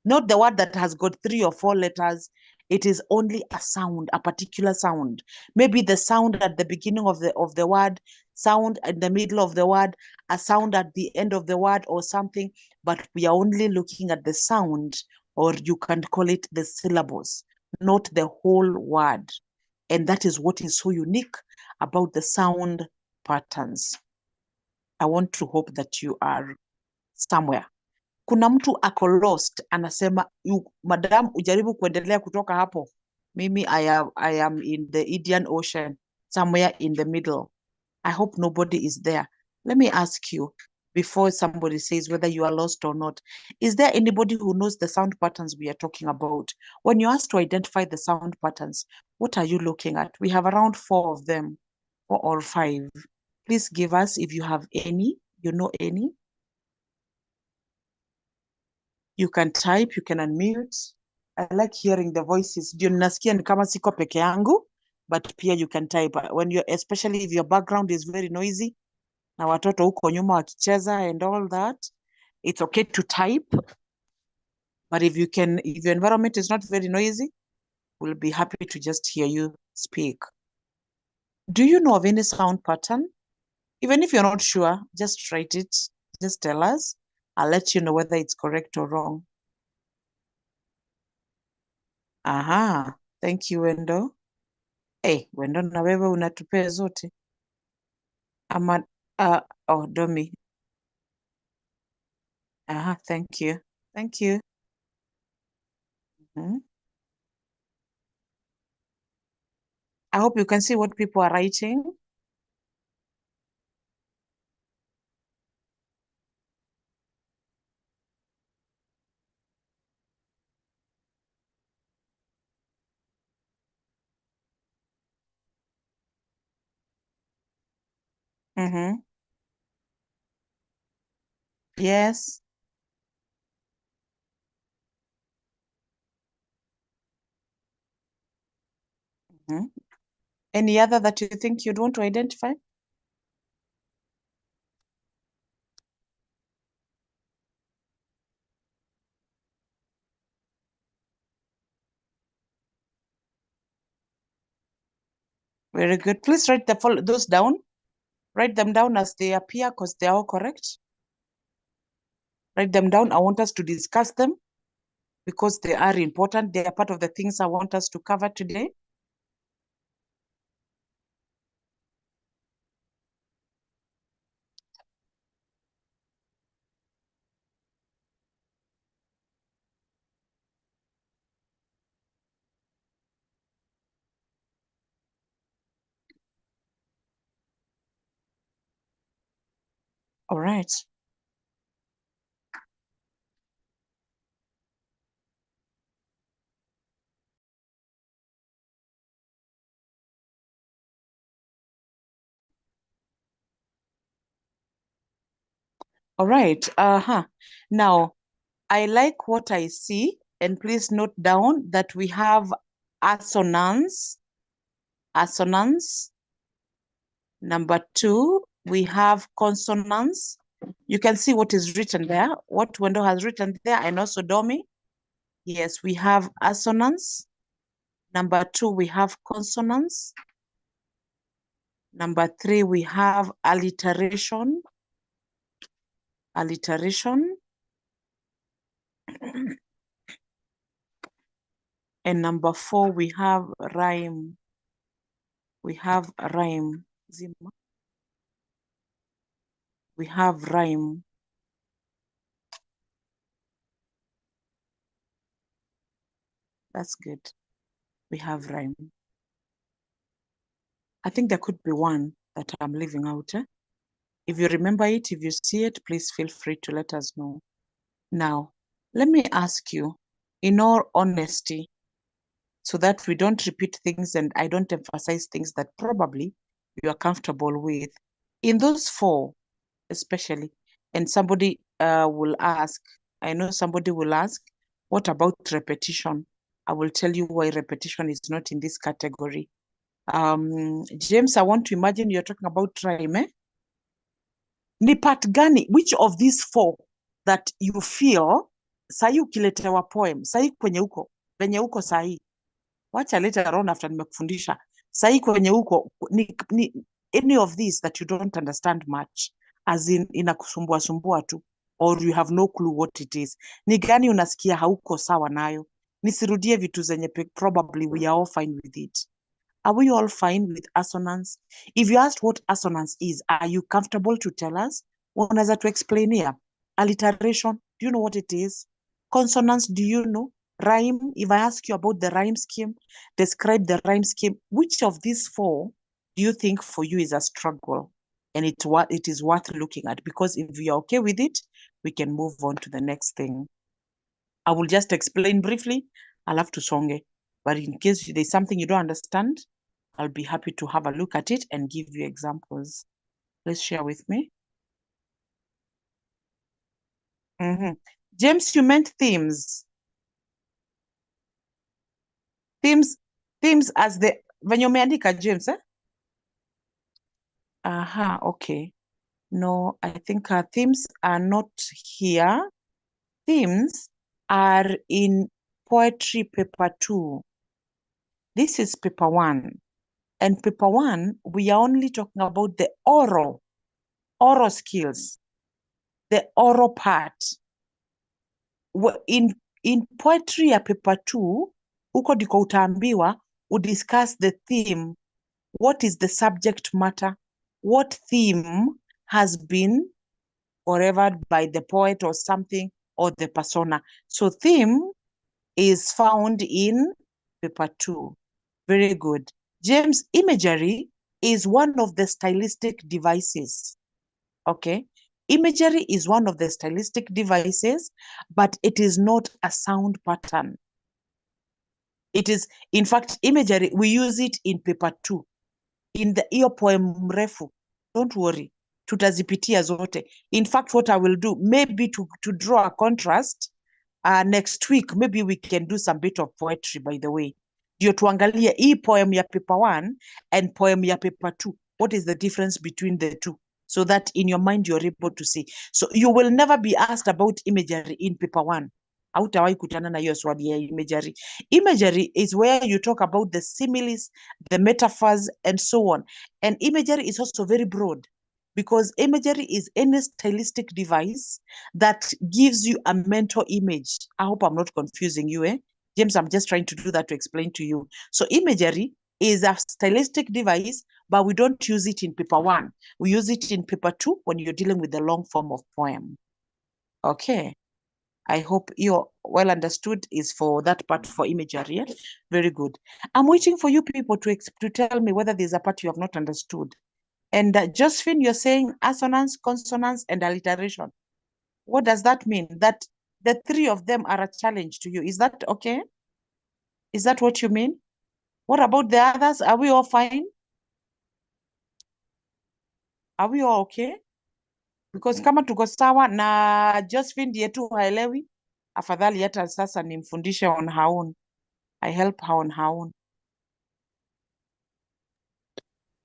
Not the word that has got 3 or 4 letters. It is only a sound, a particular sound. Maybe the sound at the beginning of the word, sound in the middle of the word, a sound at the end of the word or something. But we are only looking at the sound, or you can call it the syllables, not the whole word. And that is what is so unique about the sound patterns. I want to hope that you are somewhere. Kuna mtu ako lost anasema, madam, ujaribu kuendelea kutoka hapo. Mimi I am in the Indian Ocean, somewhere in the middle. I hope nobody is there. Let me ask you, before somebody says whether you are lost or not, is there anybody who knows the sound patterns we are talking about? When you ask to identify the sound patterns, what are you looking at? We have around 4 of them, 4 or 5. Please give us if you have any, you know any. You can type, you can unmute. I like hearing the voices. Ndio nasikia ni kama siko peke yangu, but pia you can type. When you, especially if your background is very noisy, na watoto huko nyuma wakicheza and all that, it's okay to type. But if you can, if your environment is not very noisy, we'll be happy to just hear you speak. Do you know of any sound pattern? Even if you're not sure, just write it. Just tell us. I'll let you know whether it's correct or wrong. Aha, thank you, Wendo. Hey, Wendo na wewe unatupea zote. Ama, oh, Domi. Aha, thank you. Thank you. I hope you can see what people are writing. Yes. Any other that you think you'd want to identify? Very good. Please write those down. Write them down as they appear because they're all correct. Write them down. I want us to discuss them because they are important. They are part of the things I want us to cover today. All right. All right. Now, I like what I see, and please note down that we have assonance. Number 2, we have consonants. You can see what is written there, what Wendo has written there, and also Domi. Yes, we have assonance. Number 2, we have consonants. Number 3, we have alliteration. And number 4, we have rhyme. We have rhyme. We have rhyme. That's good. We have rhyme. I think there could be one that I'm leaving out. If you remember it, if you see it, please feel free to let us know. Now, let me ask you, in all honesty, so that we don't repeat things and I don't emphasize things that probably you are comfortable with. In those 4, especially, and somebody will ask, I know somebody will ask, what about repetition? I will tell you why repetition is not in this category. James, I want to imagine you're talking about rhyme, eh? Ni part gani, which of these 4 that you feel, sahi ukiletewa poem, sahi kwenye uko, venye uko sahi, wacha later on after nimekufundisha, sahi kwenye uko, ni any of these that you don't understand much, as in inakusumbua sumbua tu, or you have no clue what it is. Ni gani unasikia hauko sawa nayo? Nisirudie vitu zenye probably we are all fine with it. Are we all fine with assonance? If you asked what assonance is, are you comfortable to tell us? Unaweza to explain here. Alliteration, do you know what it is? Consonants, do you know? Rhyme, if I ask you about the rhyme scheme, describe the rhyme scheme. Which of these 4 do you think for you is a struggle? And it is worth looking at, because if you're okay with it, we can move on to the next thing. I will just explain briefly. I'll have to songe. But in case there's something you don't understand, I'll be happy to have a look at it and give you examples. Let's share with me. James, you meant themes. Themes as the, venye umeandika James, eh? Okay. No, I think themes are not here. Themes are in poetry paper 2. This is paper 1. And paper 1, we are only talking about the oral skills, the oral part. In poetry ya paper 2, uko diko utaambiwa, discuss the theme. What is the subject matter? What theme has been forevered by the poet or something, or the persona? So theme is found in paper 2. Very good. James, imagery is one of the stylistic devices. Okay. Imagery is one of the stylistic devices, but it is not a sound pattern. It is, in fact, imagery, we use it in paper 2. In the iyo poem mrefu, don't worry, tutazipitia zote. In fact, what I will do, maybe to draw a contrast, next week, maybe we can do some bit of poetry, by the way. Ndio tuangalie hii poem ya paper 1 and poem ya paper 2. What is the difference between the two? So that in your mind, you're able to see. So you will never be asked about imagery in paper 1. Hautawahi kutana na hiyo swali ya imagery. Imagery is where you talk about the similes, the metaphors, and so on. And imagery is also very broad, because imagery is any stylistic device that gives you a mental image. I hope I'm not confusing you, eh? James, I'm just trying to do that to explain to you. So imagery is a stylistic device, but we don't use it in paper 1. We use it in paper 2 when you're dealing with the long form of poem. Okay. I hope you're well understood is for that part for imagery. Yeah? Very good. I'm waiting for you people to tell me whether there's a part you have not understood. And Josephine, you're saying assonance, consonance, and alliteration. What does that mean? That the three of them are a challenge to you. Is that okay? Is that what you mean? What about the others? Are we all fine? Are we all okay? Because kama tuko sawa na Josephine ndiye tu haelewi, afadhali hata sasa nimfundishe on her own. I help her on her own.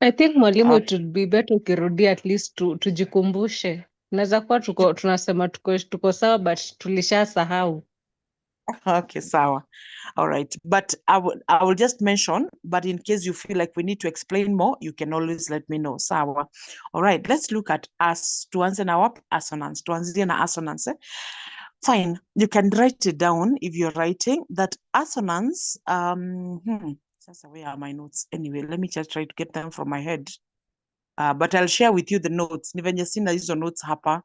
I think mwalimu, it would be better ukirudia at least tujikumbushe. Naweza kuwa tunasema tuko sawa but tulishasahau. Okay, sawa. All right. But I will just mention, but in case you feel like we need to explain more, you can always let me know. Sawa. All right, let's look at tuanze na wapi? Assonance. Tuanzie na assonance. Fine. You can write it down if you're writing that assonance. Sasa, where are my notes? Anyway, let me just try to get them from my head. But I'll share with you the notes. Ni venye sina hizo notes hapa.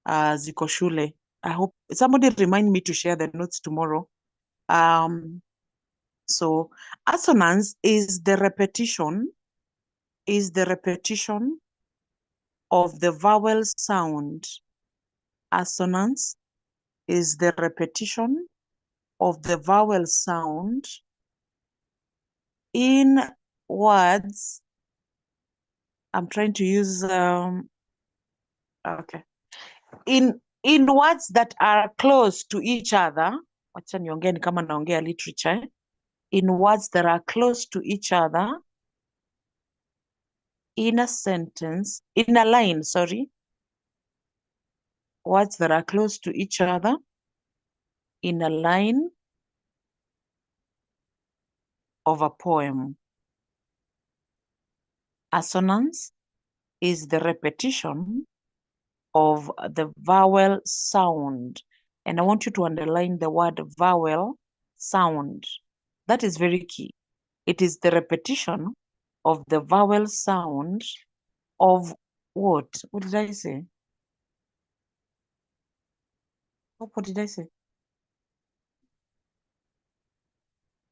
Ziko shule. I hope somebody remind me to share the notes tomorrow. So assonance is the repetition of the vowel sound. Assonance is the repetition of the vowel sound in words. I'm trying to use okay. In words that are close to each other. Wacha niongee ni kama naongea literature. In words that are close to each other, in a sentence, in a line, sorry. Words that are close to each other, in a line of a poem. Assonance is the repetition of the vowel sound. And I want you to underline the word vowel sound. That is very key. It is the repetition of the vowel sound of what? What did I say? What did I say?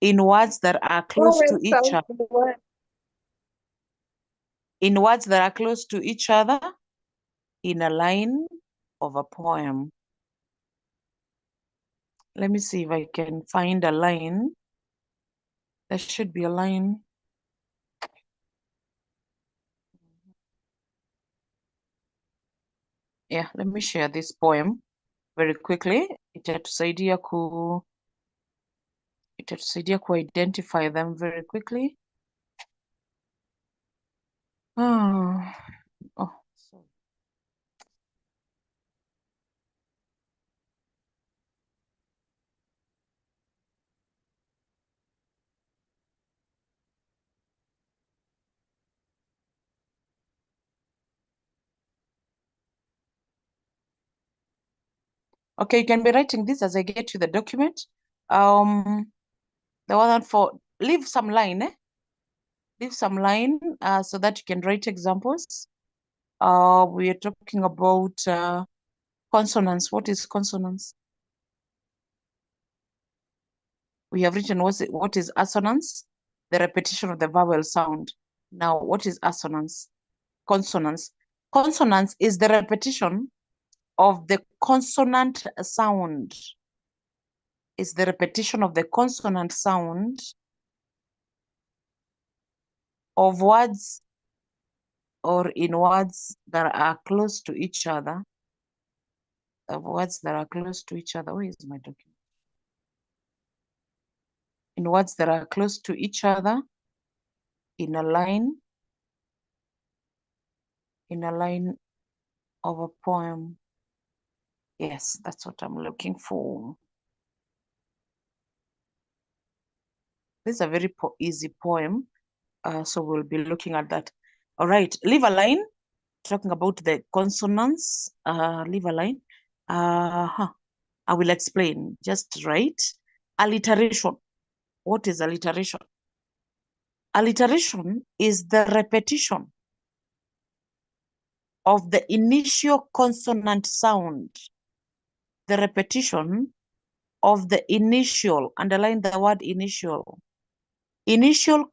In words that are close to each other. In words that are close to each other, in a line of a poem. Let me see if I can find a line. There should be a line. Yeah, let me share this poem very quickly. Itatusaidia ku identify them very quickly. Oh, sorry. Okay, you can be writing this as I get to the document. The one for leave some line, leave some line so that you can write examples. We are talking about consonants. What is consonance? We have written what is assonance? The repetition of the vowel sound. Now, what is assonance? Consonance. Consonance is the repetition of the consonant sound. Is the repetition of the consonant sound of words or in words that are close to each other. Of words that are close to each other. Where is my document? In words that are close to each other, in a line of a poem. Yes, that's what I'm looking for. This is a very easy poem, so we'll be looking at that. All right, leave a line, talking about the consonants, leave a line. I will explain, just write. Alliteration. What is alliteration? Alliteration is the repetition of the initial consonant sound. The repetition of the initial, underline the word initial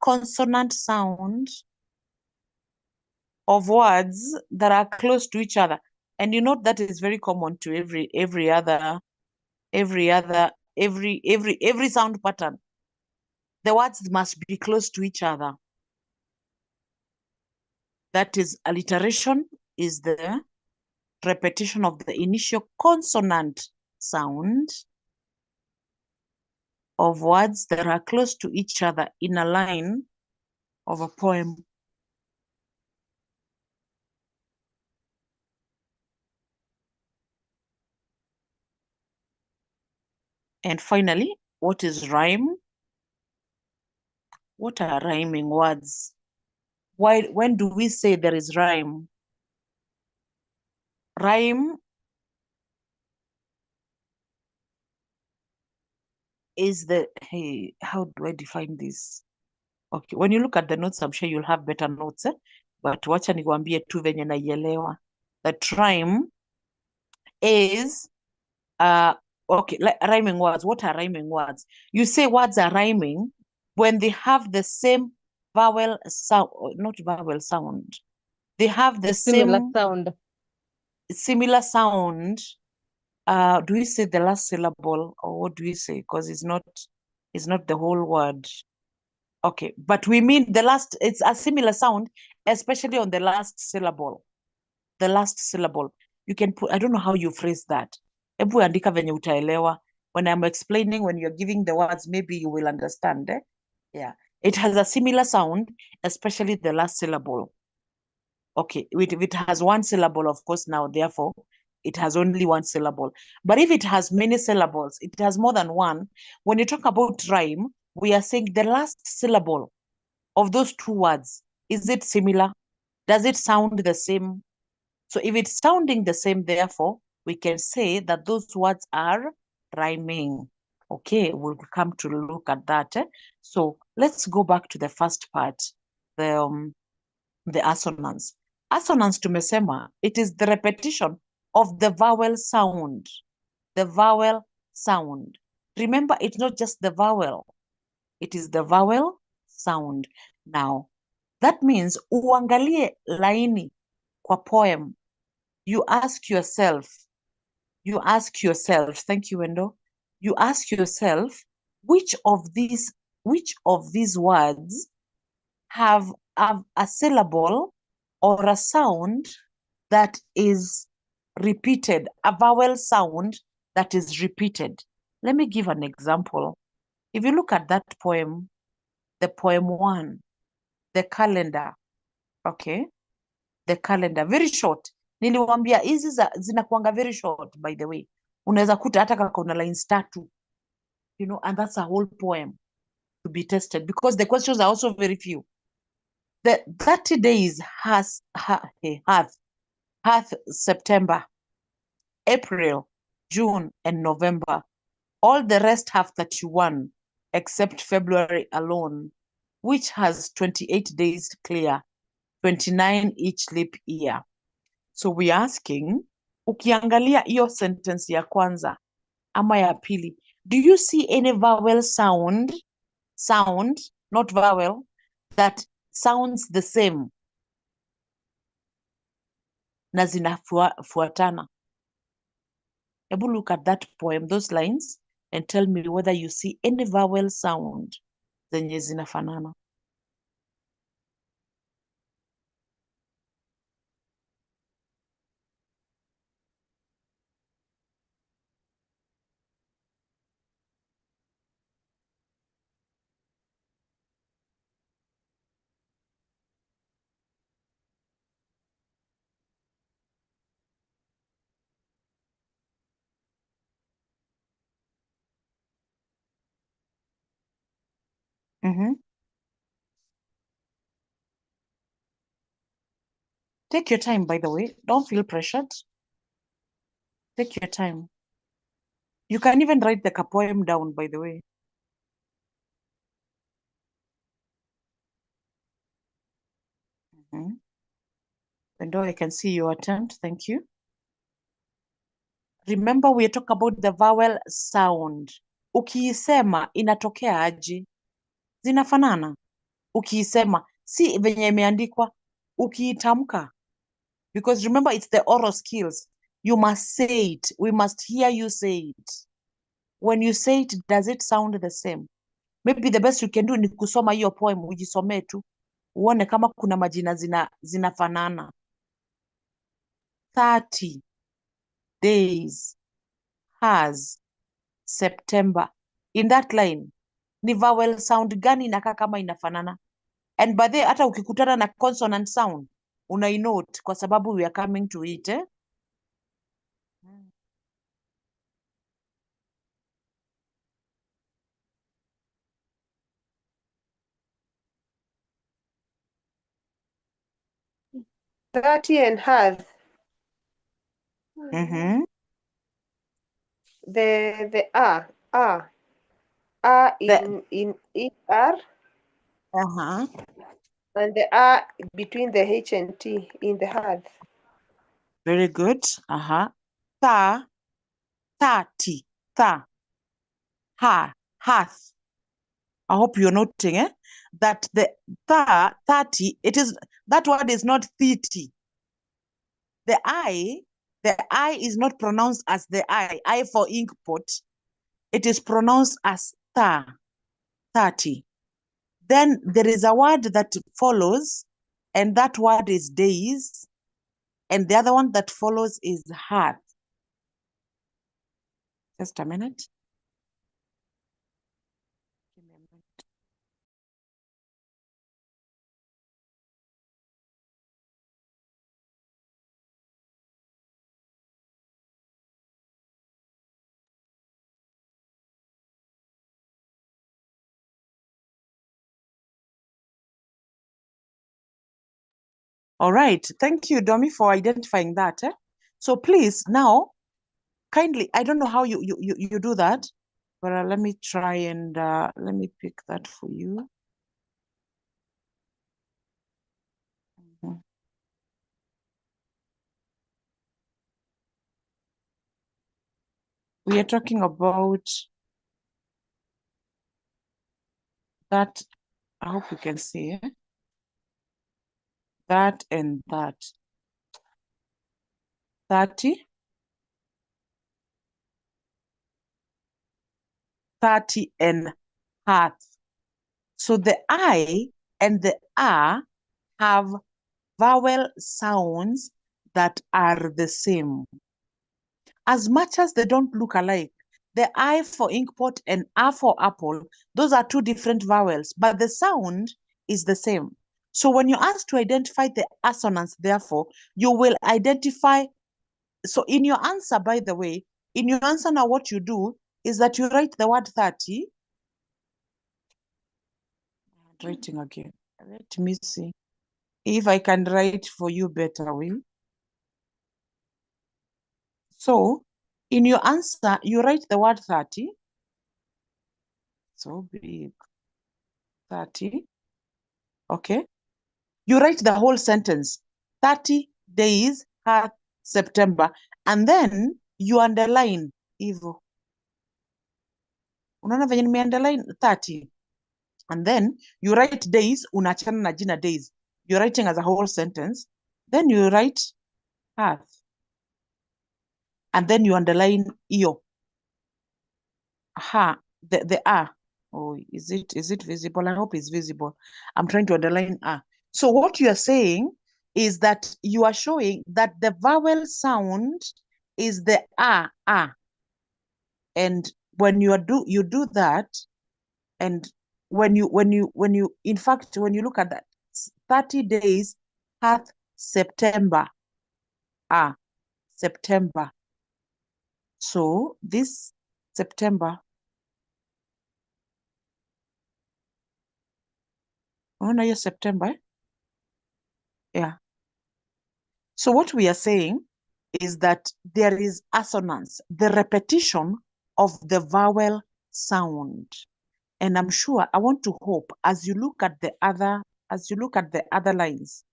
consonant sound of words that are close to each other. And you know that is very common to every sound pattern. The words must be close to each other. That is, alliteration is the repetition of the initial consonant sound of words that are close to each other in a line of a poem. And finally, what is rhyme? What are rhyming words? When do we say there is rhyme? Rhyme is hey, how do I define this? Okay, when you look at the notes, I'm sure you'll have better notes, but wacha nikwambie tu venye naielewa. That rhyme is, okay, like rhyming words. What are rhyming words? You say words are rhyming when they have the same vowel sound, not vowel sound. They have the Similar same sound. Similar sound. Do we say the last syllable, or what do we say? Because it's not the whole word. Okay, but we mean the last, it's a similar sound, especially on the last syllable. The last syllable. You can put, I don't know how you phrase that. Ebu andika venye utaelewa. When I'm explaining, when you're giving the words, maybe you will understand. Yeah. It has a similar sound, especially the last syllable. Okay, if it has one syllable, of course, now, therefore, it has only one syllable. But if it has many syllables, it has more than one. When you talk about rhyme, we are saying the last syllable of those two words, is it similar? Does it sound the same? So if it's sounding the same, therefore, we can say that those words are rhyming. Okay, we'll come to look at that. So let's go back to the first part, the assonance. Assonance tumesema, it is the repetition of the vowel sound. The vowel sound. Remember, it's not just the vowel. It is the vowel sound. Now, that means uangalie laini kwa poem. You ask yourself, thank you, Wendo. You ask yourself, which of these words have a syllable or a sound that is repeated, a vowel sound that is repeated. Let me give an example. If you look at that poem, the poem 1, the calendar, okay? The calendar, very short. Niliwambia hizi zinakuanga very short, by the way. Unaweza kuta hata kaka una lines 3, and that's a whole poem to be tested because the questions are also very few. The 30 days has September, April, June, and November. All the rest have 31, except February alone, which has 28 days clear, 29 each leap year. So we're asking, ukiangalia hiyo sentence ya kwanza ama ya pili, do you see any vowel sound, not vowel, that sounds the same na zinafuatana? Ebu look at that poem, those lines, and tell me whether you see any vowel sound zenye zinafanana. Take your time, by the way. Don't feel pressured. Take your time. You can even write the poem down, by the way. And I can see your attempt. Thank you. Remember, we talk about the vowel sound. Ukiisema inatokea aje? Zinafanana. Ukiisema si venye imeandikwa. ukiitamka, because remember it's the oral skills. You must say it. We must hear you say it. When you say it, does it sound the same? Maybe the best you can do ni kusoma hiyo poem, ujisomee tu. Uone kama kuna majina zinafanana. 30 days has September. In that line, ni vowel sound gani inakaa kama inafanana? And by the hata ukikutana na consonant sound, unainote kwa sababu we are coming to it, eh? That and has. Mm-hmm. The R in ER. Uh-huh. And the R between the H and T in the has. Very good. Uh-huh. Tha, 30, tha, ha, hath. I hope you're noting, eh? That the 30, that word is not 30. The I is not pronounced as the I for ink pot. It is pronounced as 30. Then there is a word that follows, and that word is days. And the other one that follows is hearth. Just a minute. Give me a minute. All right. Thank you, Domi, for identifying that. Eh? So please, now, kindly, I don't know how you do that, but let me try and let me pick that for you. Mm-hmm. We are talking about that. I hope you can see it. That and that. 30. 30 and hearth. So the I and the R have vowel sounds that are the same. As much as they don't look alike, the I for inkpot and R for apple, those are two different vowels, but the sound is the same. So when you're asked to identify the assonance, therefore, you will identify. So in your answer, by the way, in your answer now, what you do is that you write the word 30. I'm writing again. Let me see if I can write for you better way. So in your answer, you write the word 30. So big. 30. Okay. You write the whole sentence. 30 days hath September. And then you underline hivyo. Unaona venye nime underline 30. And then you write days, unachana na jina days. You're writing as a whole sentence. Then you write hath. And then you underline iyo. Ha, the A. Oh, is it visible? I hope it's visible. I'm trying to underline A. So what you are saying is that you are showing that the vowel sound is the A. And when you do that, and when you in fact when you look at that, 30 days hath September. September. So this September. Unaona hiyo September, eh? Yeah. So what we are saying is that there is assonance, the repetition of the vowel sound. And I'm sure, I want to hope as you look at the other lines,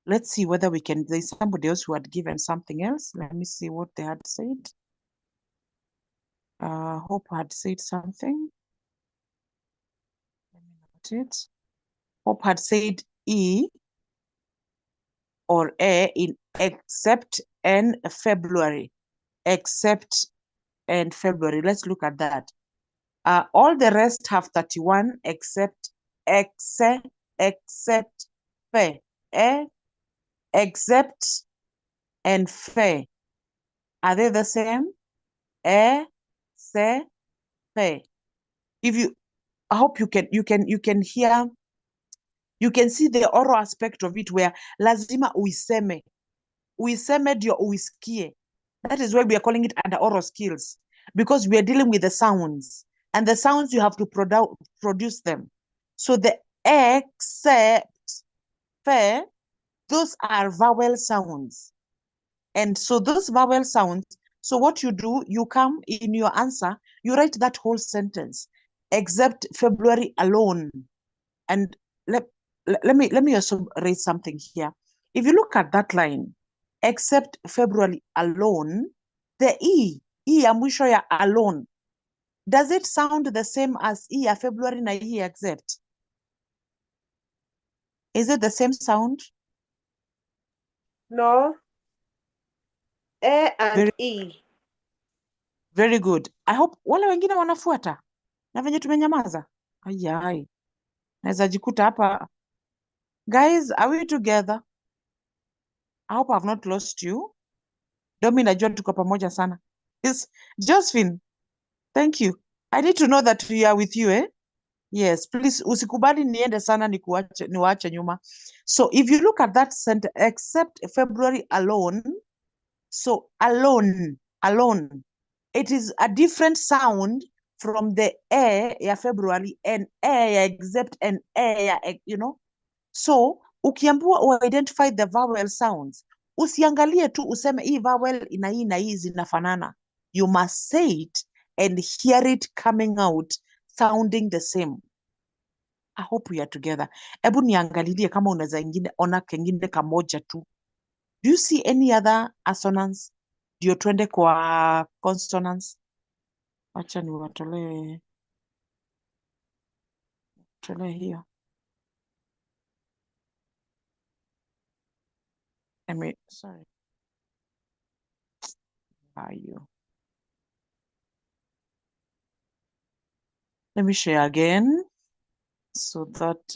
let's see whether we can, there's somebody else who had given something else. Let me see what they had said. Hope had said something. Let me note it. Hope had said E. or A in except and February. Except and February. Let's look at that. All the rest have 31 except fe. Except and fe. Are they the same? Se, fe. If you, I hope you can hear, you can see the oral aspect of it where lazima uiseme. Uiseme ndio uisikie. That is why we are calling it under oral skills, because we are dealing with the sounds, and the sounds you have to produce them. So the except, fe, those are vowel sounds. And so those vowel sounds, so what you do, you come in your answer, you write that whole sentence, except February alone. And let me also raise something here. If you look at that line, except February alone, the E ya mwisho ya alone, does it sound the same as E ya February na E ya except? Is it the same sound? No. A and E. Very good. I hope wale wengine wanafuata na venye tumenyamaza. Ayai. Naweza jikuta hapa. Guys, are we together? I hope I've not lost you. Domi, najua tuko pamoja sana. Yes, Josephine, thank you. I need to know that we are with you, eh? Yes, please, usikubali niende sana niwaache nyuma. So if you look at that sentence, except February alone, so alone, it is a different sound from the ya February and ya except and ya, you know. So ukiambiwa identify the vowel sounds, usiangalie tu useme hii vowel ina hii na hii zinafanana. You must say it and hear it coming out sounding the same. I hope we are together. Ebu niangalilie kama unaweza ona kengine kamoja tu. Do you see any other assonance? Ndio twende kwa consonants. Acha niwatolee hiyo. Sorry. Are you? Let me share again so that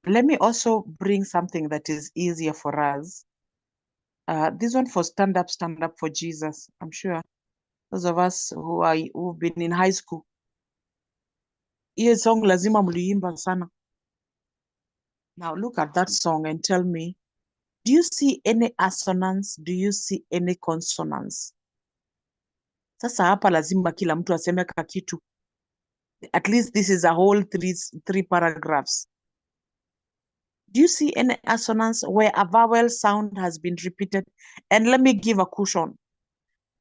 let me also bring something that is easier for us. This one for stand up for Jesus. I'm sure those of us who've been in high school, hiyo song lazima mliimba sana. Now look at that song and tell me, do you see any assonance? Do you see any consonants? Sasa hapa lazima kila mtu aseme kakitu. At least this is a whole three paragraphs. Do you see any assonance where a vowel sound has been repeated? And let me give a caution.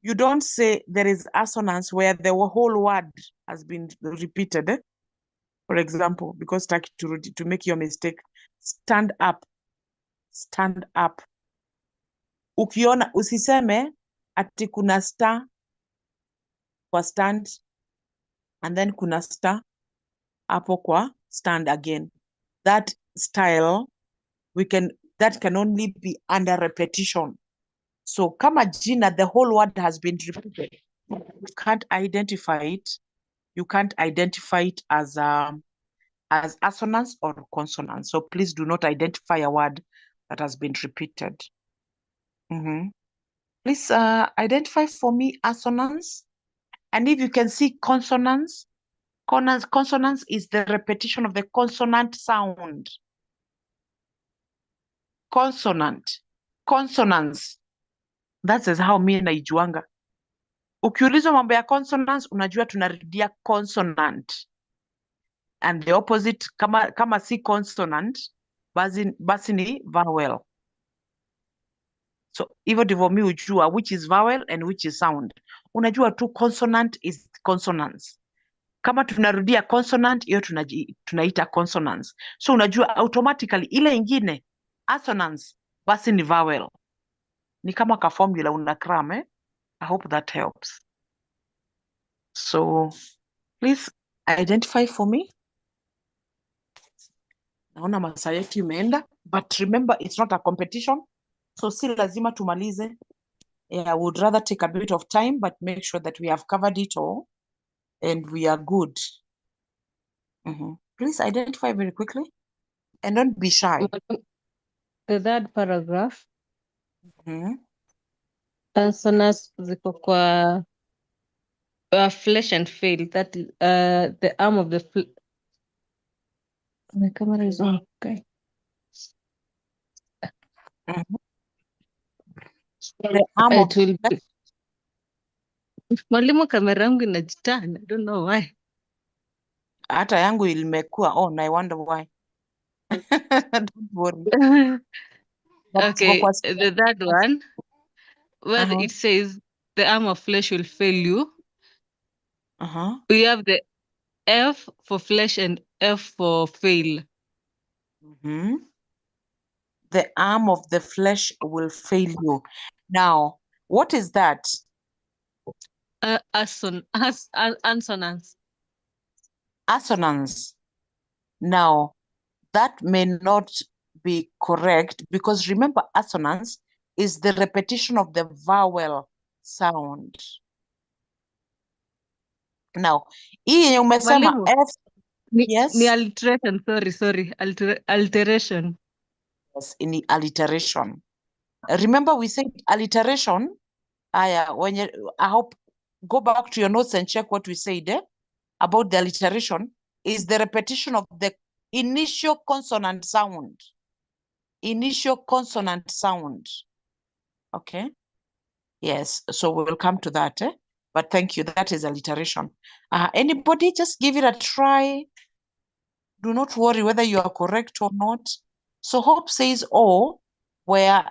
You don't say there is assonance where the whole word has been repeated. Eh? For example, because to make your mistake, stand up. Stand up. Ukiona, usiseme ati kuna star kwa stand and then kuna star hapo kwa stand again. That style, that can only be under repetition. So kama jina, the whole word has been repeated. You can't identify it. You can't identify it as assonance or consonance. So please do not identify a word that has been repeated. Please identify for me assonance. And if you can see consonants, consonance is the repetition of the consonant sound. Consonants. That is how me naijuanga. Ukiulizwa mambo ya consonants, unajua tunarudia consonant. And the opposite, kama si consonant, basi ni vowel. So hivyo ndivyo mi ujua which is vowel and which is sound. Unajua tu consonant is consonants. Kama tunarudia consonant, hiyo tunaita consonants. So unajua automatically ile ingine assonance basi ni vowel. Ni kama ka formula una cram, eh? I hope that helps. So please identify for me. Naona masaa yetu imeenda, but remember it's not a competition, so si lazima tumalize. I would rather take a bit of time, but make sure that we have covered it all and we are good. Please identify very quickly and don't be shy. The third paragraph. Consonants ziko kwa flesh and fail. That the arm of the my camera is on. Okay. The arm of It will be. Mwalimu, kamera yangu inajitana. I don't know why. Hata yangu ilimekuwa on. I wonder why. Don't worry. Okay, the third one, where it says the arm of flesh will fail you. We have the F for flesh and F for fail. The arm of the flesh will fail you. Now, what is that? Assonance. Assonance. Now, that may not be correct because remember, assonance is the repetition of the vowel sound. Now, hii yenye umesema F, yes? Ni alliteration, sorry. Alteration. Yes, in the alliteration. Remember we said alliteration. When you, I hope, go back to your notes and check what we said about the alliteration. Is the repetition of the initial consonant sound. Initial consonant sound. Okay. Yes, so we'll come to that. But thank you. That is alliteration. Anybody just give it a try. Do not worry whether you are correct or not. So Hope says, oh, where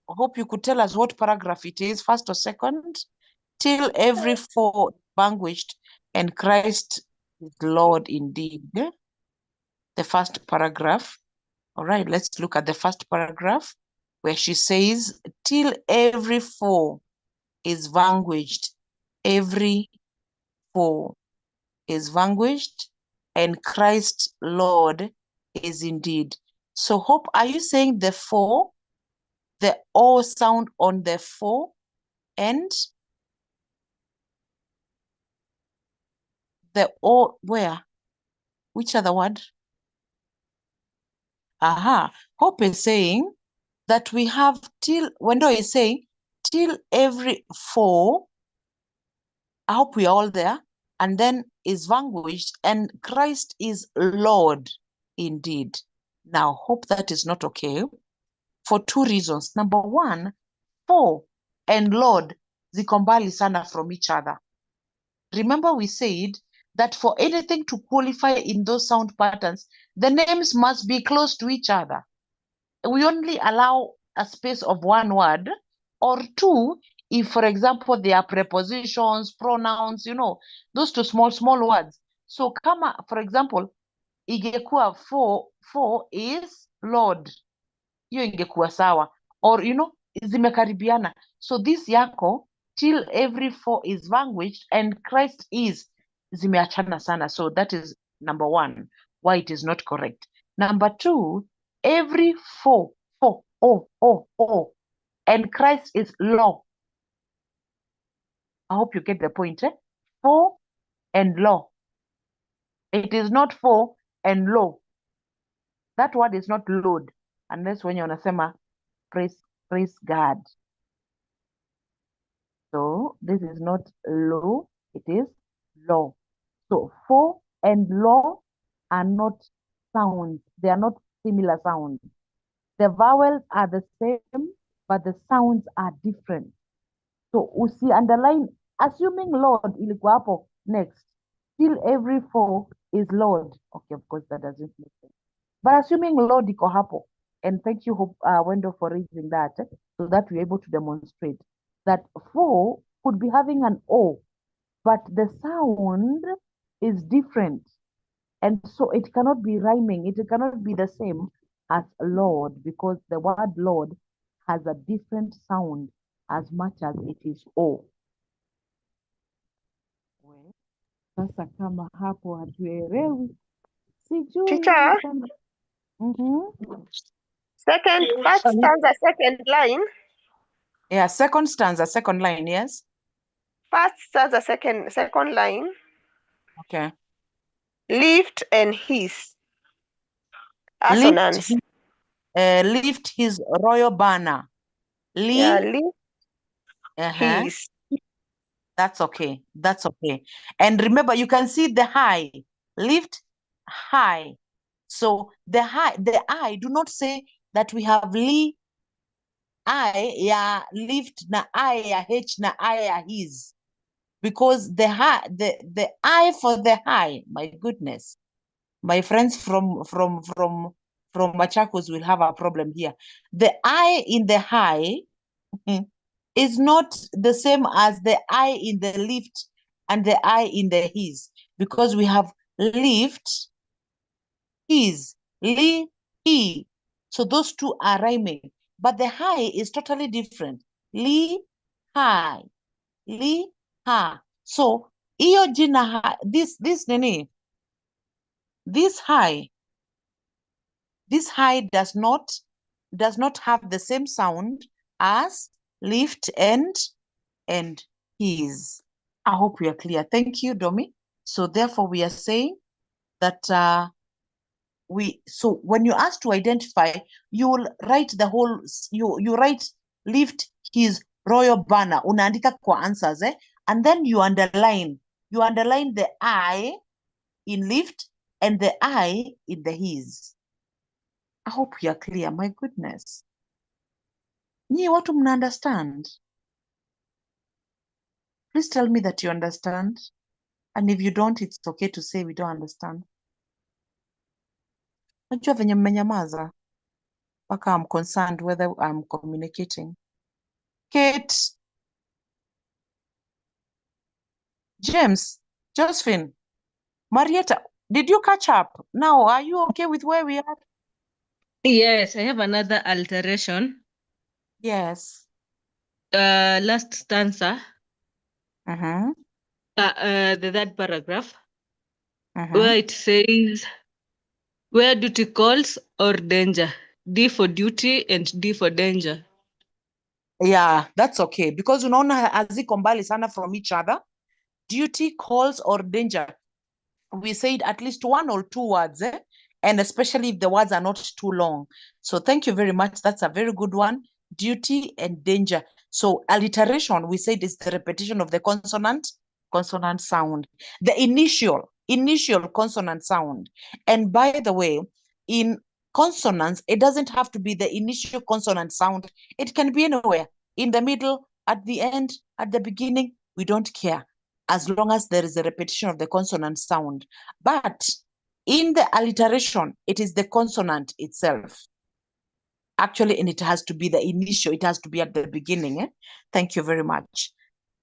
Hope you could tell us what paragraph it is, first or second. Till every foe vanquished and Christ is Lord indeed. The first paragraph. All right, let's look at the first paragraph where she says, till every foe is vanquished, every foe is vanquished, and Christ Lord is indeed. So Hope, are you saying the foe, the O sound on the foe, and the O where? Which other word? Hope is saying that we have till, Wendo is saying, till every foe, I hope we are all there, and then is vanquished, and Christ is Lord indeed. Now, Hope that is not okay for two reasons. Number one, foe and Lord ziko mbali sana from each other. Remember we said that for anything to qualify in those sound patterns, the names must be close to each other. We only allow a space of one word or two if, for example, they are prepositions, pronouns, those two small words. So kama, for example, ingekuwa for is Lord, hiyo ingekuwa sawa, or zimekaribiana. So this yako, till every foe is vanquished and Christ is, zimeachana sana. So that is number one, why it is not correct. Number two, every foe, and Christ is law. I hope you get the point. Foe and law. It is not foe and law. That word is not Lord, unless when you wanasema praise God. So this is not law, it is law. So foe and law are not sounds. They are not similar sounds. The vowels are the same, but the sounds are different. So usi underline, assuming Lord ilikuwa hapo next, till every foe is Lord. Okay, of course that doesn't make sense. But assuming Lord iko hapo, and thank you, Wendo, for raising that, so that we're able to demonstrate that foe could be having an O, but the sound is different. And so it cannot be rhyming. It cannot be the same as Lord, because the word Lord has a different sound as much as it is O. Sasa kama hapo hatuelewi, sijui Teacher, sana. first stanza, second line. Yeah, second stanza, second line, yes. First stanza, second line. Okay. Lift and hiss. Assonance. Lift his royal banner. Yeah, lift, hiss. That's okay. That's okay. And remember, you can see the high. Lift high. So the I do not say that we have I ya lift na I ya H na I ya his. Because the I for the high, my goodness. My friends from Machakos will have a problem here. The I in the high is not the same as the I in the lift and the I in the his, because we have lift, his, li, he. So those two are rhyming, but the high is totally different. Li, high, li, ha. So iyo jina this nini, this high does not have the same sound as lift and his. I hope we are clear. Thank you, Domi. So therefore we are saying that so when you ask to identify, you will write the whole, you write lift his royal banner, unaandika kwa answers, and then you underline the I in lift and the I in the his. I hope you are clear. My goodness. Nyi watu mna understand? Please tell me that you understand. And if you don't, it's okay to say we don't understand. Najua venye mmenyamaza. Mpaka I'm concerned whether I'm communicating. Kate. James. Josephine. Marietta. Did you catch up? Now, are you okay with where we are? Yes, I have another alteration. Yes. Last stanza. Uh-huh. The third paragraph. Where it says, where duty calls or danger. D for duty and D for danger. Yeah, that's okay. Because unaona haziko mbali sana from each other. Duty calls or danger. We said at least one or two words, and especially if the words are not too long. So thank you very much. That's a very good one. Duty and danger. So alliteration, we said, is the repetition of the consonant sound, the initial consonant sound. And by the way, in consonants, it doesn't have to be the initial consonant sound. It can be anywhere, in the middle, at the end, at the beginning. We don't care, as long as there is a repetition of the consonant sound. But in the alliteration, it is the consonant itself. Actually, and it has to be the initial, it has to be at the beginning. Thank you very much.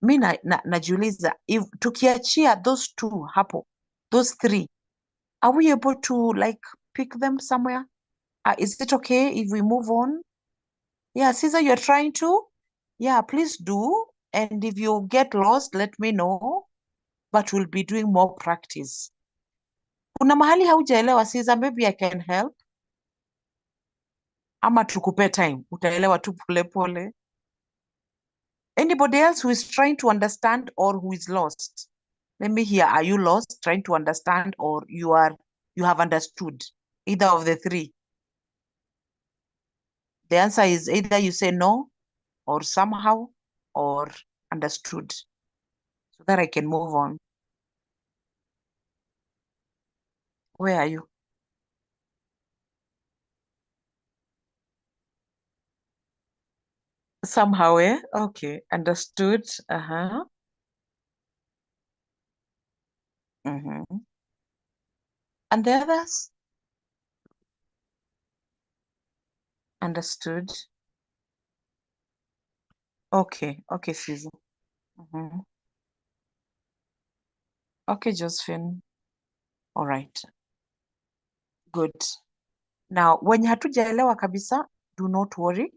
Mi najiuliza, if tukiachia those two hapo, those three, are we able to like pick them somewhere? Is it okay if we move on? Yeah, Caesar, you're trying to? Yeah, please do. And if you get lost, let me know. But we'll be doing more practice. Kuna mahali haujaelewa, Caesar, maybe I can help. Ama tukupe time, utaelewa tu pole. Anybody else who is trying to understand or who is lost? Let me hear, are you lost, trying to understand, or you have understood? Either of the three. The answer is either you say no, or somehow, or understood, so that I can move on. Where are you? Somehow, okay, understood. And the others? Understood. Okay, Susan. Okay, Josephine. All right. Good. Now, when hatujaelewa kabisa, do not worry.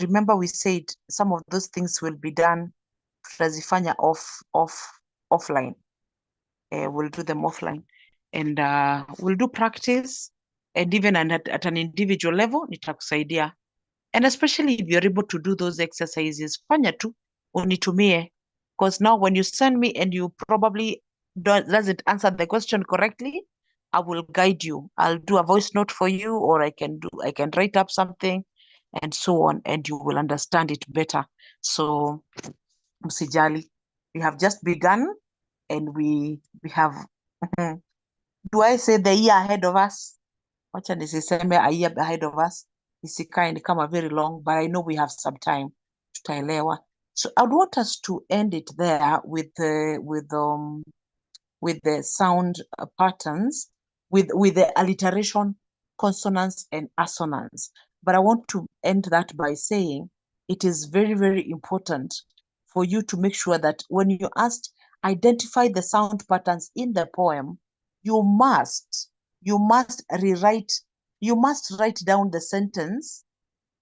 Remember we said some of those things will be done tutazifanya offline. we'll do them offline. And we'll do practice, and even at an individual level, nitakusaidia. And especially if you're able to do those exercises, fanya tu, unitumie. Because now when you send me and you probably doesn't answer the question correctly, I will guide you. I'll do a voice note for you, or I can write up something and so on, and you will understand it better. So msijali, we have just begun, and we have do I say the year ahead of us? Wacha nisiseme a year ahead of us, isikae ni kama very long, but I know we have some time, tutaelewa. So I would want us to end it there with the sound patterns, with the alliteration, consonants, and assonance. But I want to end that by saying it is very, very important for you to make sure that when you asked identify the sound patterns in the poem, you must write down the sentence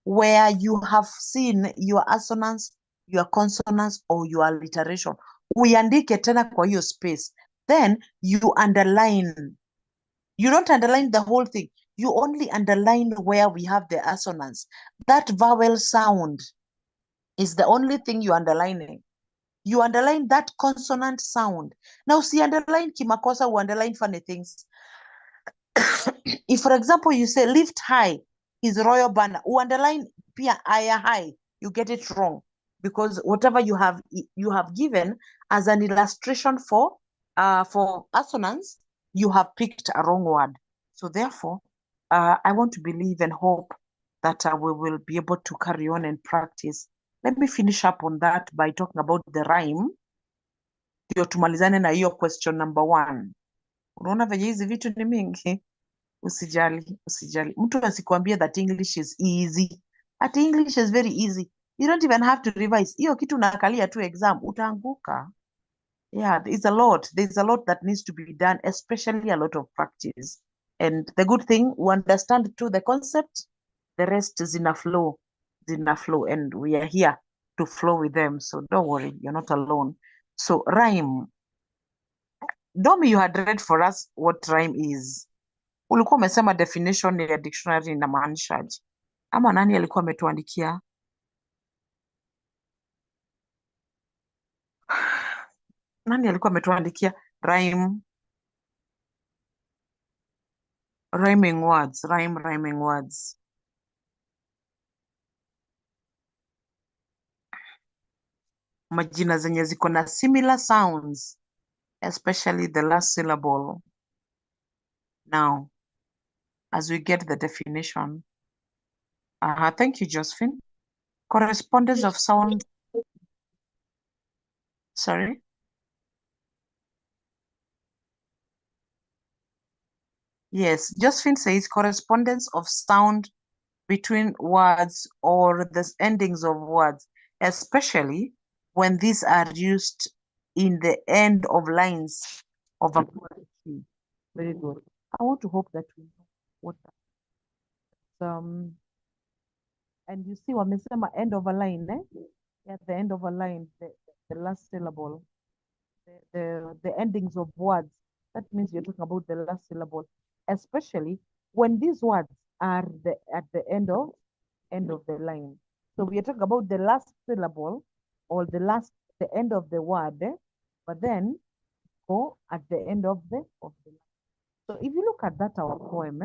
where you have seen your assonance, your consonants, or your alliteration. Uiandike tena kwa hiyo space. Then you underline. You don't underline the whole thing. You only underline where we have the assonance. That vowel sound is the only thing you underlining. You underline that consonant sound. Now, see, underline kimakosa, you underline funny things. If, for example, you say lift high is royal banner, you underline pia aya high, you get it wrong, because whatever you have given as an illustration for assonance, you have picked a wrong word. So therefore, I want to believe and hope that we will be able to carry on and practice. Let me finish up on that by talking about the rhyme. Ndio tumalizane na hiyo question number 1. Unaona venye hizi vitu ni mingi. Usijali. Mtu asikuambie that English is easy. At English is very easy. You don't even have to revise. Hiyo kitu unakalia tu exam, utaanguka. Yeah, there's a lot that needs to be done, especially a lot of practice. And the good thing, we understand too the concept, the rest is in a flow, and we are here to flow with them. So don't worry, you're not alone. So rhyme. Domi, you had read for us what rhyme is. Ulikuwa umesema definition ya dictionary inamaanishaje? Ama nani alikuwa ametuandikia? Nani alikuwa ametuandikia rhyme? Rhyming words, rhyming words. Majina zenye ziko na similar sounds, especially the last syllable. Now, as we get the definition. Thank you, Josephine. Correspondence of sound. Sorry? Yes, Josephine says correspondence of sound between words or the endings of words, especially when these are used in the end of lines of a poetry. Very good. I want to hope that we know what and you see wamesema end of a line, eh? At the end of a line, the last syllable, the endings of words. That means you're talking about the last syllable, especially when these words are at the end of the line. So we are talking about the last syllable or the end of the word, but then go at the end of the line. So if you look at that, our poem,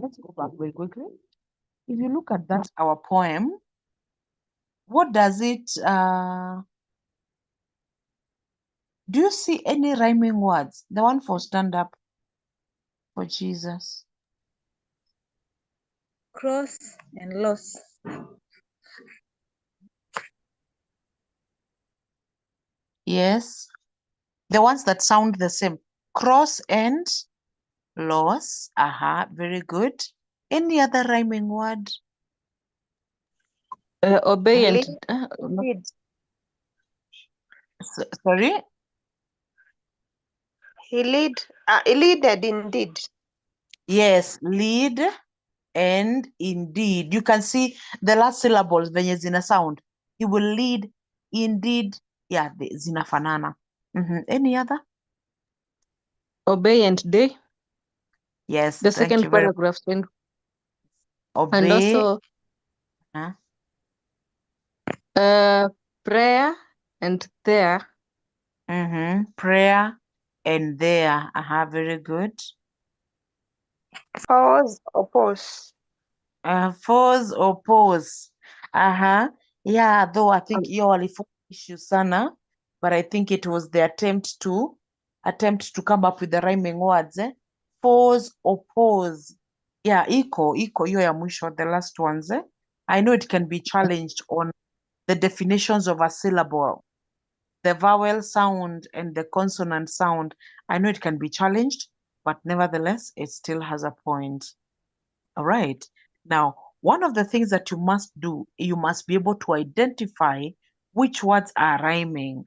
let's go back very quickly. If you look at that, our poem, what does it, do you see any rhyming words? The one for stand up for Jesus. Cross and loss. Yes. The ones that sound the same. Cross and loss. Very good. Any other rhyming word? Obey and Lead. Sorry? He leaded indeed. Yes, lead and indeed. You can see the last syllables venye zina sound. He will lead, indeed. Yeah, zinafanana. Any other? Obey and day. Yes, The thank you second very paragraph. And Obey. also prayer and there. Prayer and there. Very good. Pause or pause. Pause or pause. Yeah, though I think hiyo walifunga issue sana, but I think it was the attempt to come up with the rhyming words. Pause or pause. Yeah, iko hiyo ya mwisho, the last ones. I know it can be challenged on the definitions of a syllable, the vowel sound and the consonant sound. I know it can be challenged, but nevertheless, it still has a point. All right. Now, one of the things that you must do, you must be able to identify which words are rhyming.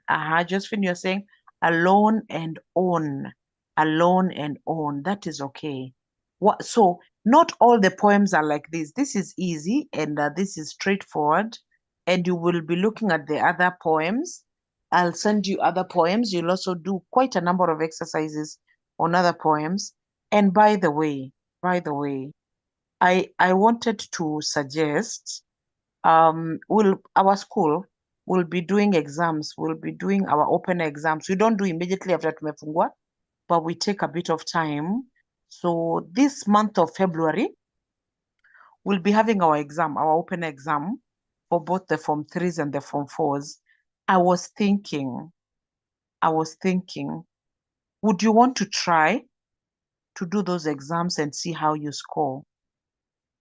Just when you're saying alone and on, that is okay. So not all the poems are like this. This is easy and this is straightforward. And you will be looking at the other poems. I'll send you other poems. You'll also do quite a number of exercises on other poems. And by the way, I wanted to suggest our school will be doing exams. We'll be doing our open exams. We don't do immediately after tumefungua, but we take a bit of time. So this month of February, we'll be having our open exam for both the Form 3s and the Form 4s. I was thinking, would you want to try to do those exams and see how you score?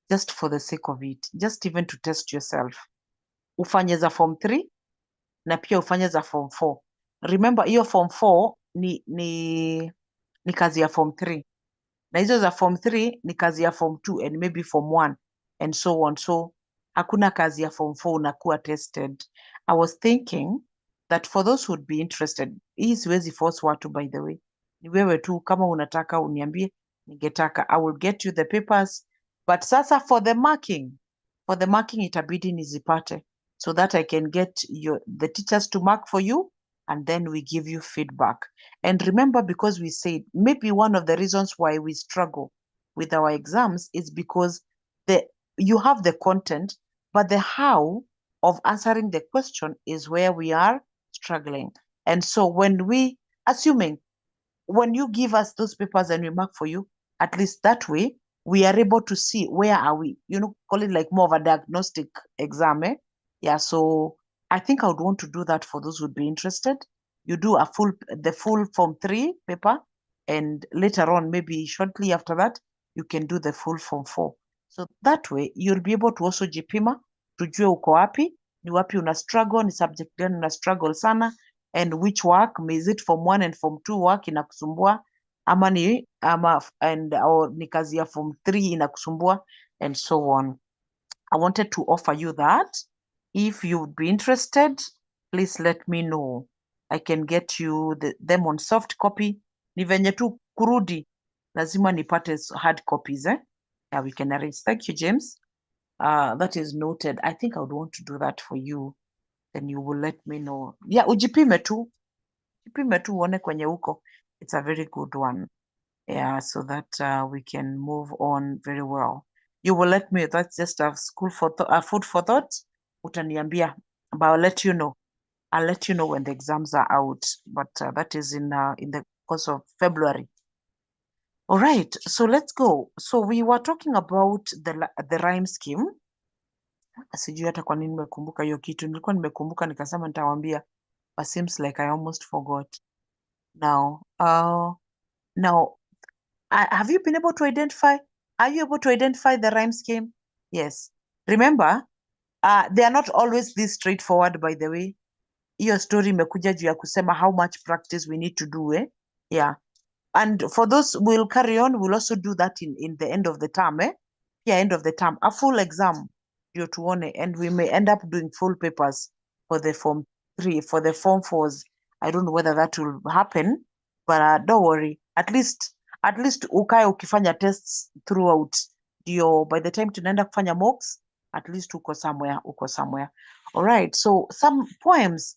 Just for the sake of it, just even to test yourself. Ufanye za Form 3 na pia ufanye za Form 4. Remember, hiyo Form 4 ni kazi ya Form 3. Na hizo za Form 3 ni kazi ya Form 2 and maybe Form 1 and so on. So hakuna kazi ya Form 4 unakuwa tested. I was thinking that for those who would be interested, hii siwezi force watu, by the way. Ni wewe tu, kama unataka uniambie, ningetaka. I will get you the papers. But sasa for the marking itabidi nizipate so that I can get the teachers to mark for you, and then we give you feedback. And remember, because we said maybe one of the reasons why we struggle with our exams is because you have the content, but the how of answering the question is where we are struggling. And so when you give us those papers and we mark for you, at least that way, we are able to see where are we, call it like more of a diagnostic exam. Yeah, so I think I would want to do that for those who would be interested. You do the full Form 3 paper, and later on, maybe shortly after that, you can do the full Form 4. So that way, you'll be able to also jipima, tujue uko wapi, ni wapi una struggle, ni subject gani una struggle sana, and which work, is it Form 1 and Form 2 work inakusumbua, ama ni kazi ya Form 3 inakusumbua, and so on. I wanted to offer you that. If you would be interested, please let me know. I can get you them on soft copy. Ni venye tu kurudi, lazima nipate hard copies. Yeah, we can arrange. Thank you, James. That is noted. I think I would want to do that for you. Then you will let me know. Yeah, ujipime tu uone kwenye uko. It's a very good one. Yeah, so that we can move on very well. You will let me, that's just a food for thought. Utaniambia, but I'll let you know. I'll let you know when the exams are out, but that is in the course of February. All right, so let's go. So we were talking about the rhyme scheme. Sijui hata kwa nini nimekumbuka hiyo kitu. Nilikuwa nimekumbuka nikasema nitawaambia, but seems like I almost forgot. Now, have you been able to identify? Are you able to identify the rhyme scheme? Yes. Remember, they are not always this straightforward, by the way. Your story imekuja juu ya kusema how much practice we need to do. Yeah. And for those, we'll carry on. We'll also do that in the end of the term. Yeah, end of the term. A full exam, and we may end up doing full papers for the Form 3, for the Form 4s. I don't know whether that will happen, but don't worry. At least ukae ukifanya tests throughout. By the time tunaenda kufanya mocks, at least uko somewhere. All right, so some poems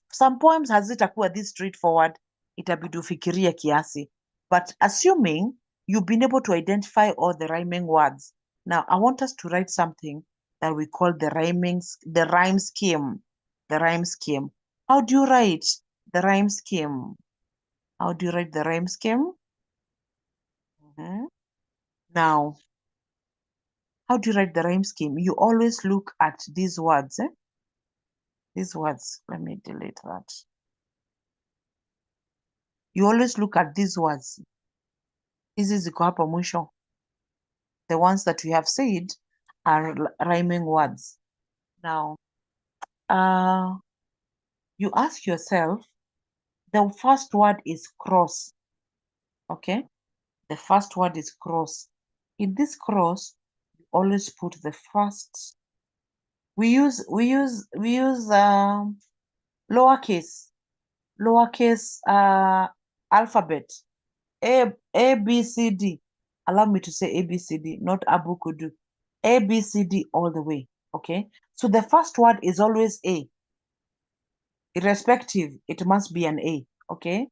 hazitakuwa this straightforward. Itabidi ufikirie kiasi. But assuming you've been able to identify all the rhyming words, now I want us to write something that we call the rhyme scheme. The rhyme scheme. How do you write the rhyme scheme? How do you write the rhyme scheme? Now, how do you write the rhyme scheme? You always look at these words. These words. Let me delete that. You always look at these words. Hizi ziko hapa mwisho. The ones that we have said are rhyming words. Now, you ask yourself, the first word is cross. Okay? The first word is cross. In this cross, you always put the first. We use lowercase alphabet. A, B, C, D. Allow me to say A, B, C, D, not Abu Kudu. A, B, C, D all the way. Okay? So the first word is always A. Irrespective, it must be an A. Okay?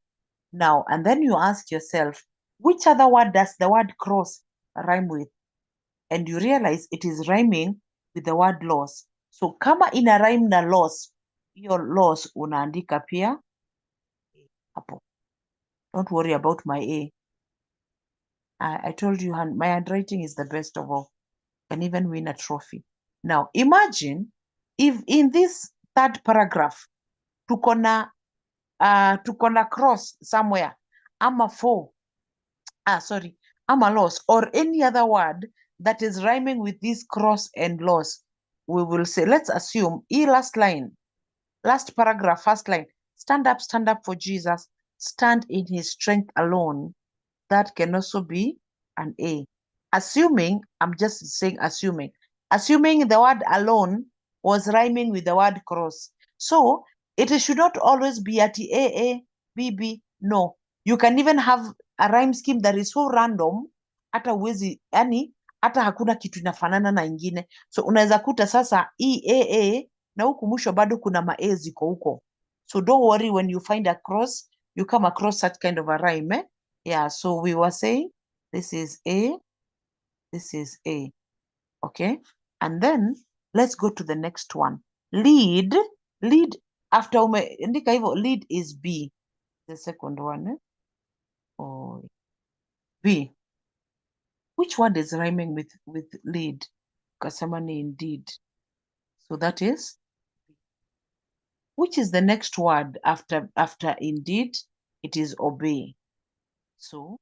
Now, and then you ask yourself, which other word does the word cross rhyme with? And you realize it is rhyming with the word loss. So kama ina rhyme na loss, your loss unaandika pia hapo. Don't worry about my A. I told you my handwriting is the best of all. Can even win a trophy. Now imagine if in this third paragraph tuko na cross somewhere, ama ama loss, or any other word that is rhyming with this cross and loss. We will say, let's assume last paragraph, first line, stand up for Jesus, stand in his strength alone. That can also be an A. Assuming, I'm just saying assuming the word alone was rhyming with the word cross. So it should not always be at A, B, B. No. You can even have a rhyme scheme that is so random, hata uwezi, yani, hata hakuna kitu inafanana na ingine. So unaweza kuta sasa A, na huku mwisho bado kuna ma-A ziko huko. So don't worry when you find a cross, you come across such kind of a rhyme. Yeah, so we were saying this is A, this is A. Okay, and then let's go to the next one. Lead, after andika hivyo, lead is B. The second one, oh, B. Which word is rhyming with lead? Kasema ni indeed. So that is, which is the next word after indeed? It is obey. So,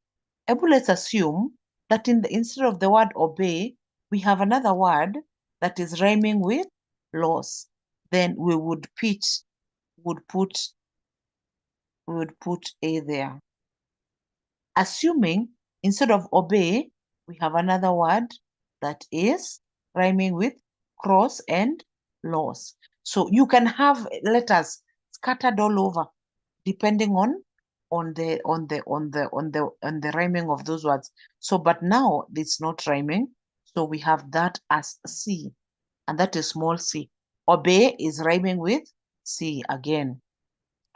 let's assume that instead of the word obey, we have another word that is rhyming with loss. Then we would put A there. Assuming instead of obey, we have another word that is rhyming with cross and loss. So you can have letters scattered all over, depending on the rhyming of those words. So, but now it's not rhyming. So we have that as C, and that is small c. Obey is rhyming with C again.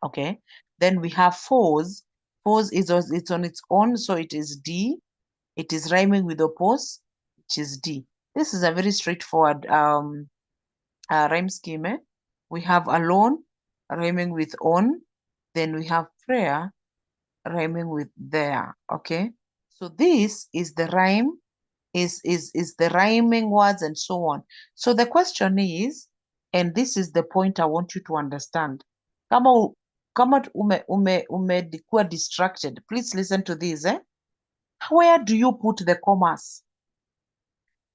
Okay. Then we have force. Force is it's on its own, so it is D. It is rhyming with oppose, which is D. This is a very straightforward rhyme scheme. We have alone rhyming with on. Then we have prayer rhyming with there. Okay, so this is the rhyme, is the rhyming words and so on. So the question is, and this is the point I want you to understand. Kama umekuwa distracted, please listen to this. Where do you put the commas?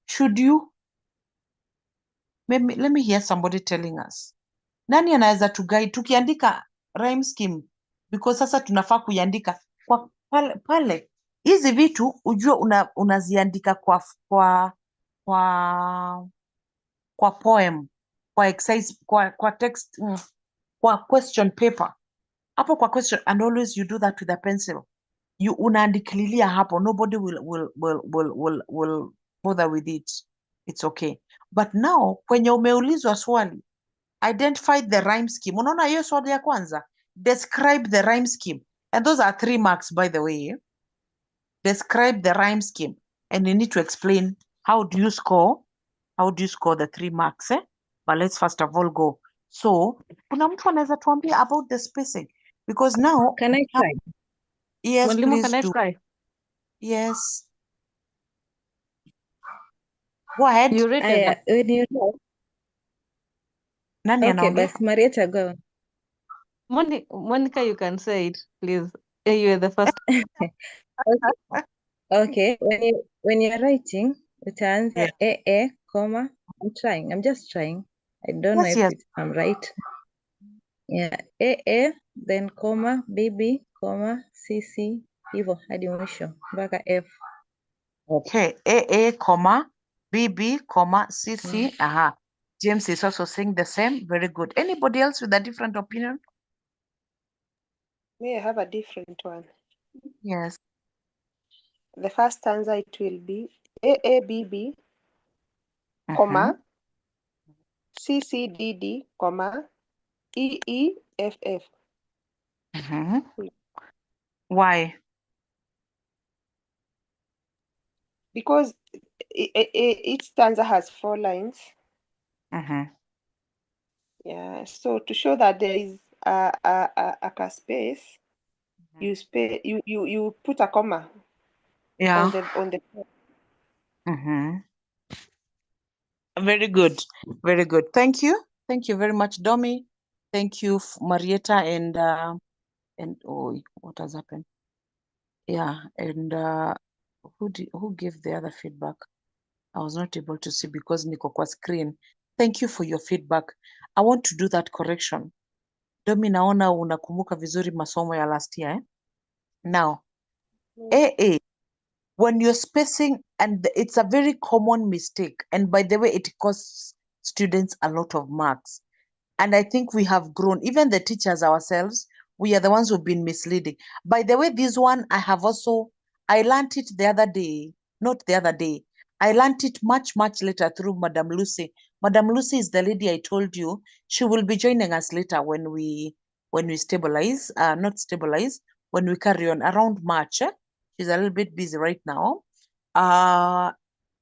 Should you? Let me hear somebody telling us. Nani anaweza tuguide tukiandika rhyme scheme, because sasa tunafaa kuiandika kwa pale. Hizi vitu ujue unaziandika kwa poem, kwa exercise, kwa text, kwa question paper. Hapo kwa question, and always you do that with a pencil. You unaandikililia hapo, nobody will bother with it. It's okay. But now kwenye umeulizwa swali, identify the rhyme scheme. Unaona hiyo swali ya kwanza, describe the rhyme scheme. And those are 3 marks, by the way. describe the rhyme scheme, and you need to explain how do you score the 3 marks, eh? But let's first of all go. So, kuna mtu anaweza tuambia about the spacing, because now Can I try? yes, Mwalimu, please can I do. try? Yes. Go ahead. You rated When you write, Nani okay, anaongea? but Marietta, go. Monica, you can say it, please. You are the first. Okay. Okay. When you're writing, utaanza comma. I'm just trying. I don't know Yes, if I'm right. Yeah, then comma, BB, comma, CC, hivyo hadi mwisho mpaka F. Okay. comma, BB, comma, CC. James is also saying the same. Very good. Anybody else with a different opinion? May I have a different one? Yes. The first stanza, it will be AABB, comma, CCDD, comma, EEFF. Why? Because each stanza has 4 lines. Yeah, so to show that there is a space, you put a comma Yeah. on the Very good. Very good. Thank you. Thank you very much, Domi. Thank you, Marietta, and oh, what has happened? Yeah, and who gave the other feedback? I was not able to see because niko kwa screen. Thank you for your feedback. I want to do that correction. Domi, naona unakumbuka vizuri masomo ya last year. Now, AA, when you're spacing, and it's a very common mistake, and by the way, it costs students a lot of marks. And I think we have grown, even the teachers ourselves, we are the ones who've been misleading. By the way, this one, I learned it the other day, not the other day. I learned it much, much later through Madam Lucy. Madam Lucy is the lady I told you. She will be joining us later when we stabilize, not stabilize, when we carry on around March. She's a little bit busy right now.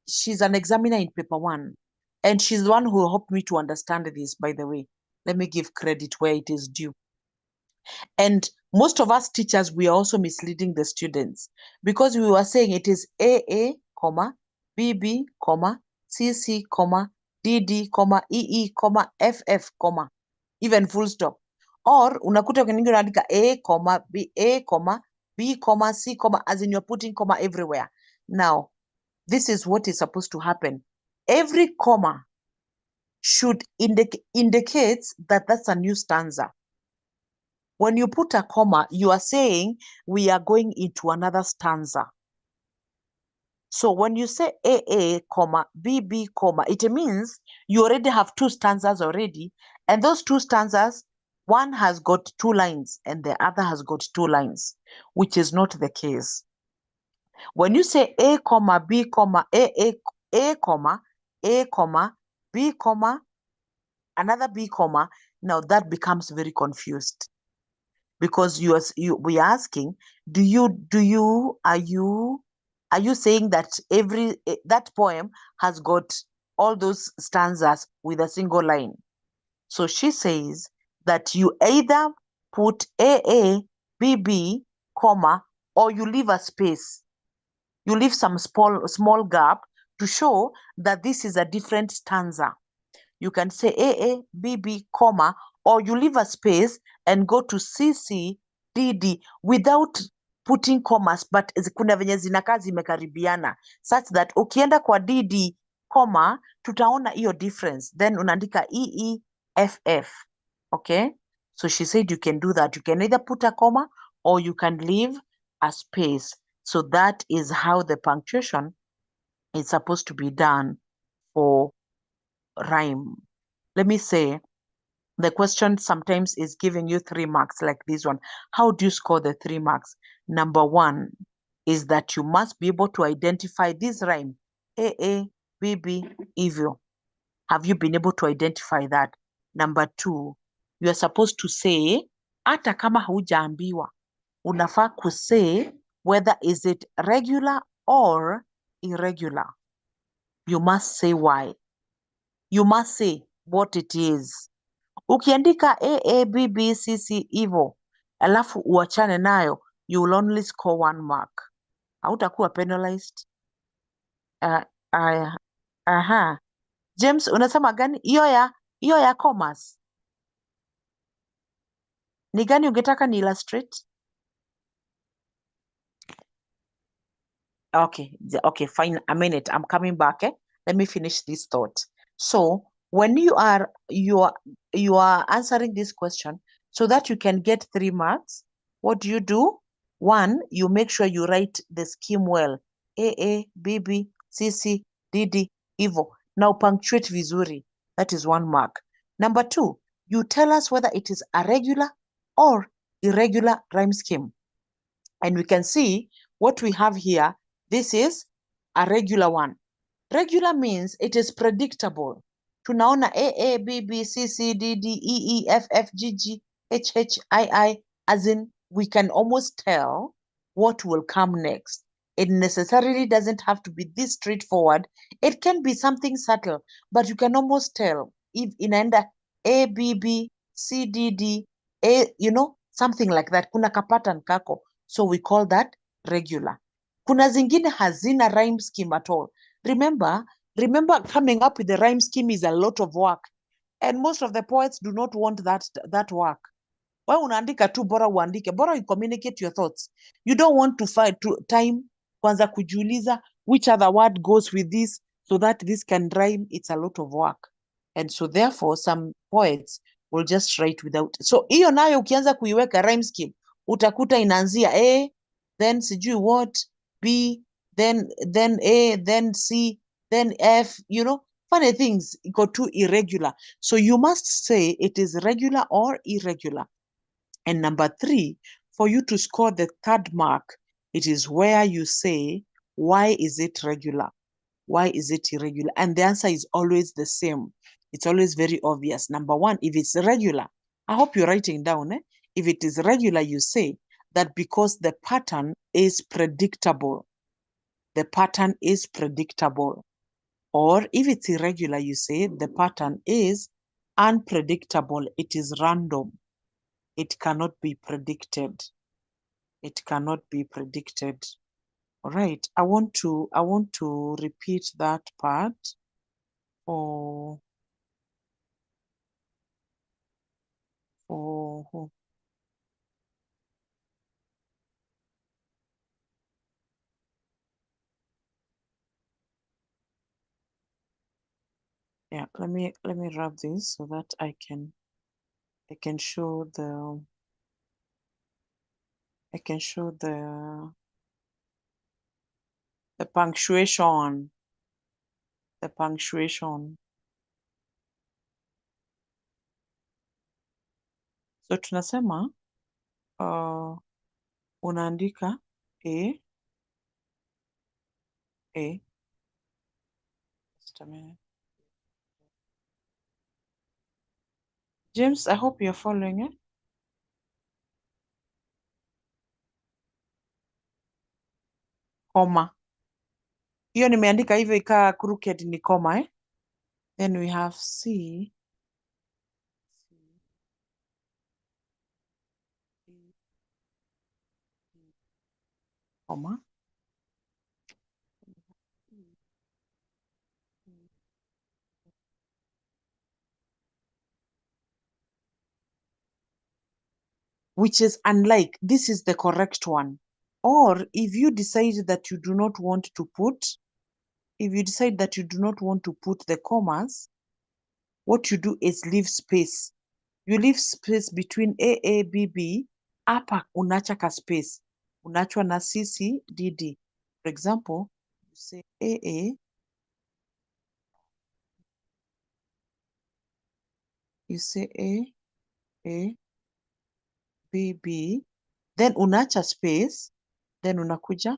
She's an examiner in paper 1. And she's the one who helped me to understand this, by the way. Let me give credit where it is due. And most of us teachers, we are also misleading the students because we were saying it is AA, comma, BB, comma, CC, comma, DD, comma, EE, comma, FF, comma, even full stop. Or unakuta kwenye unaandika A, comma, B, A, comma, B, comma, C, comma, as in you're putting comma everywhere. Now, this is what is supposed to happen. Every comma should indicates that that's a new stanza. When you put a comma, you are saying we are going into another stanza. So when you say AA, comma, BB, comma, it means you already have 2 stanzas already. And those 2 stanzas, one has got 2 lines and the other has got 2 lines, which is not the case. When you say A, comma, B, comma, A, comma, A, comma, B, comma, another B, comma, now that becomes very confused. Because we are asking, are you saying that that poem has got all those stanzas with a single line? So she says that you either put AA, BB, comma, or you leave a space. You leave some small gap to show that this is a different stanza. You can say AA, BB, comma, or you leave a space and go to CC, DD without putting commas, but kuna venye zinakaa zimekaribiana such that ukienda kwa DD, comma, tutaona hiyo difference. Then unaandika EEFF. Okay? So she said you can do that. You can either put a comma or you can leave a space. So that is how the punctuation is supposed to be done for rhyme. Let me say, the question sometimes is giving you 3 marks like this one. How do you score the 3 marks? Number 1 is that you must be able to identify this rhyme. AA, BB, evil. Have you been able to identify that? Number 2, you are supposed to say, hata kama hujaambiwa, unafaa kusay whether is it regular or irregular. You must say why. You must say what it is. Ukiandika A, B, B, C, C hivyo, alafu uachane nayo, you will only score 1 mark. Hautakuwa penalized. Aha. James, unasema gani? Hiyo ya commas. Ni gani ungetaka ni illustrate? Okay, fine. A minute, I'm coming back. Let me finish this thought. So when you are answering this question so that you can get 3 marks, what do? 1, you make sure you write the scheme well. A, B, B, C, C, D, D, hivyo. Now punctuate vizuri. That is 1 mark. Number 2, you tell us whether it is a regular or irregular rhyme scheme. And we can see what we have here. This is a regular one. Regular means it is predictable. Tunaona A, B, B, C, C, D, D, E, F, F, G, G, H, H, I, as in we can almost tell what will come next. It necessarily doesn't have to be this straightforward. It can be something subtle, but you can almost tell if inaenda A, B, B, C, D, D, A, something like that. Kuna pattern kako. So we call that regular. Kuna zingine hazina rhyme scheme at all. Remember, coming up with the rhyme scheme is a lot of work. And most of the poets do not want that work. Why unaandika tu bora uandike, bora you communicate your thoughts. You don't want to find time kwanza kujiuliza which other word goes with this so that this can rhyme. It's a lot of work. And so therefore some poets will just write without. So hiyo nayo ukianza kuiweka rhyme scheme, utakuta inaanzia A, then sijui what, B, then A, then C, then F, funny things go too irregular. So you must say it is regular or irregular. And number 3, for you to score the 3rd mark, it is where you say, why is it regular? Why is it irregular? And the answer is always the same. It's always very obvious. Number 1, if it's regular, I hope you're writing down. If it is regular, you say that because the pattern is predictable. The pattern is predictable. Or if it's irregular, you say the pattern is unpredictable. It is random. It cannot be predicted. It cannot be predicted. All right. I want to repeat that part for yeah, let me wrap this so that I can show the punctuation. The punctuation. So tunasema unaandika A. Just a minute. James, I hope you're following it. Comma. Hiyo nimeandika hivyo ikaa crooked ni comma Then we have C. Comma. Which is unlike, this is the correct one. Or if you decide that you do not want to put, the commas, what you do is leave space. You leave space between A, B, B. Hapa unacha ka space. Unachwa na C, C, D, D. For example, you say A. You say A, B, B. Then unacha space. Then unakuja.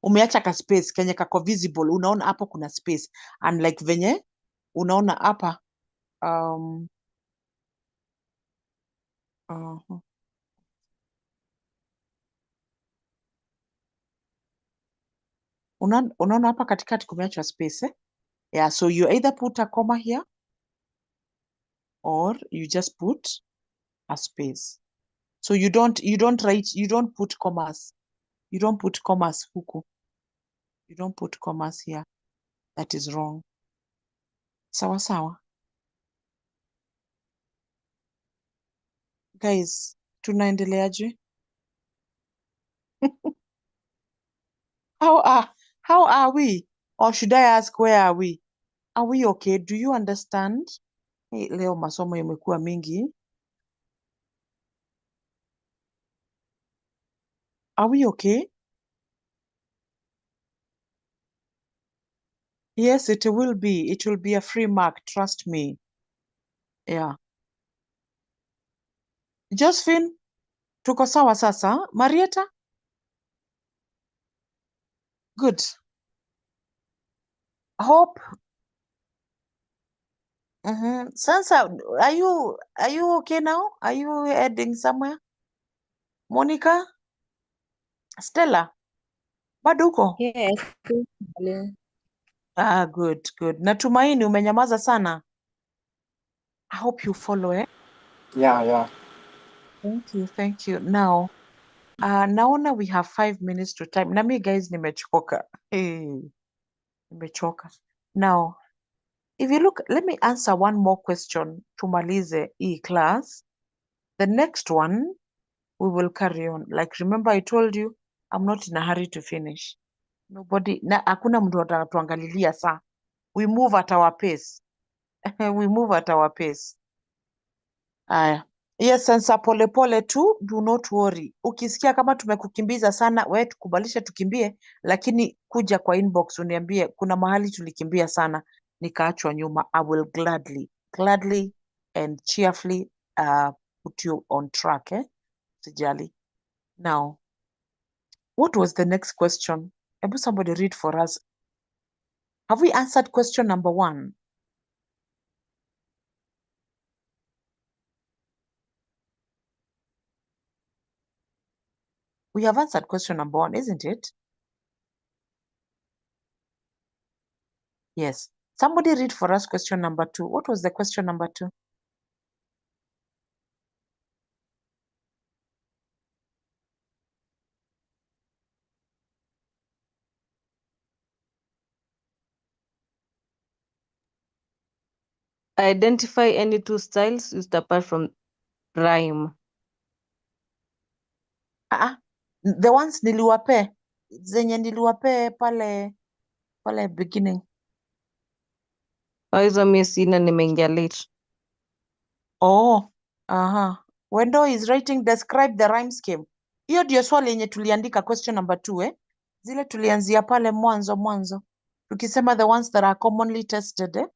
Umeacha ka space kenye kako visible. Unaona hapo kuna space. Unlike venye unaona hapa Unaona hapa katikati kumeachwa space eh? Yeah, so you either put a comma here or you just put a space. So you don't write, you don't put commas. You don't put commas huku. You don't put commas here. That is wrong. Sawa sawa. Guys, tunaendeleaje? How are we? Or should I ask where are we? Are we okay? Do you understand? Hey, leo masomo imekuwa mingi. Are we okay? Yes, it will be. It will be a free mark, trust me. Yeah. Josephine, tuko sawa sasa. Marietta? Good. Hope. Sansa, are you okay now? Are you heading somewhere? Monica? Stella? Bado uko? Yes. Good. Natumaini umenyamaza sana. I hope you follow, eh? Yeah. Thank you. Now, naona we have 5 minutes to time. Na mi guys nimechoka. Nimechoka. Now, if you look, let me answer one more question tumalize hii class. The next one, we will carry on. Like, remember I told you, I'm not in a hurry to finish. Hakuna mtu atatuangalilia saa. We move at our pace. We move at our pace. Aya. Yes, sensa polepole tu, do not worry. Ukisikia kama tumekukimbiza sana, we tukubalishe tukimbie, lakini kuja kwa inbox uniambie kuna mahali tulikimbia sana nikaachwa nyuma. I will gladly and cheerfully put you on track, eh? Sijali. Now, what was the next question? Maybe somebody read for us. Have we answered question number 1? We have answered question number 1, isn't it? Yes. Somebody read for us question number 2. What was the question number 2? Identify any two styles used apart from rhyme. The ones niliwape, zenye niliwape pale beginning. Hizo mi sina, nimeingia late. Wendo is writing describe the rhyme scheme. Hiyo ndio swali yenye tuliandika question number 2, eh? Zile tulianzia pale mwanzo. Tukisema the ones that are commonly tested, eh?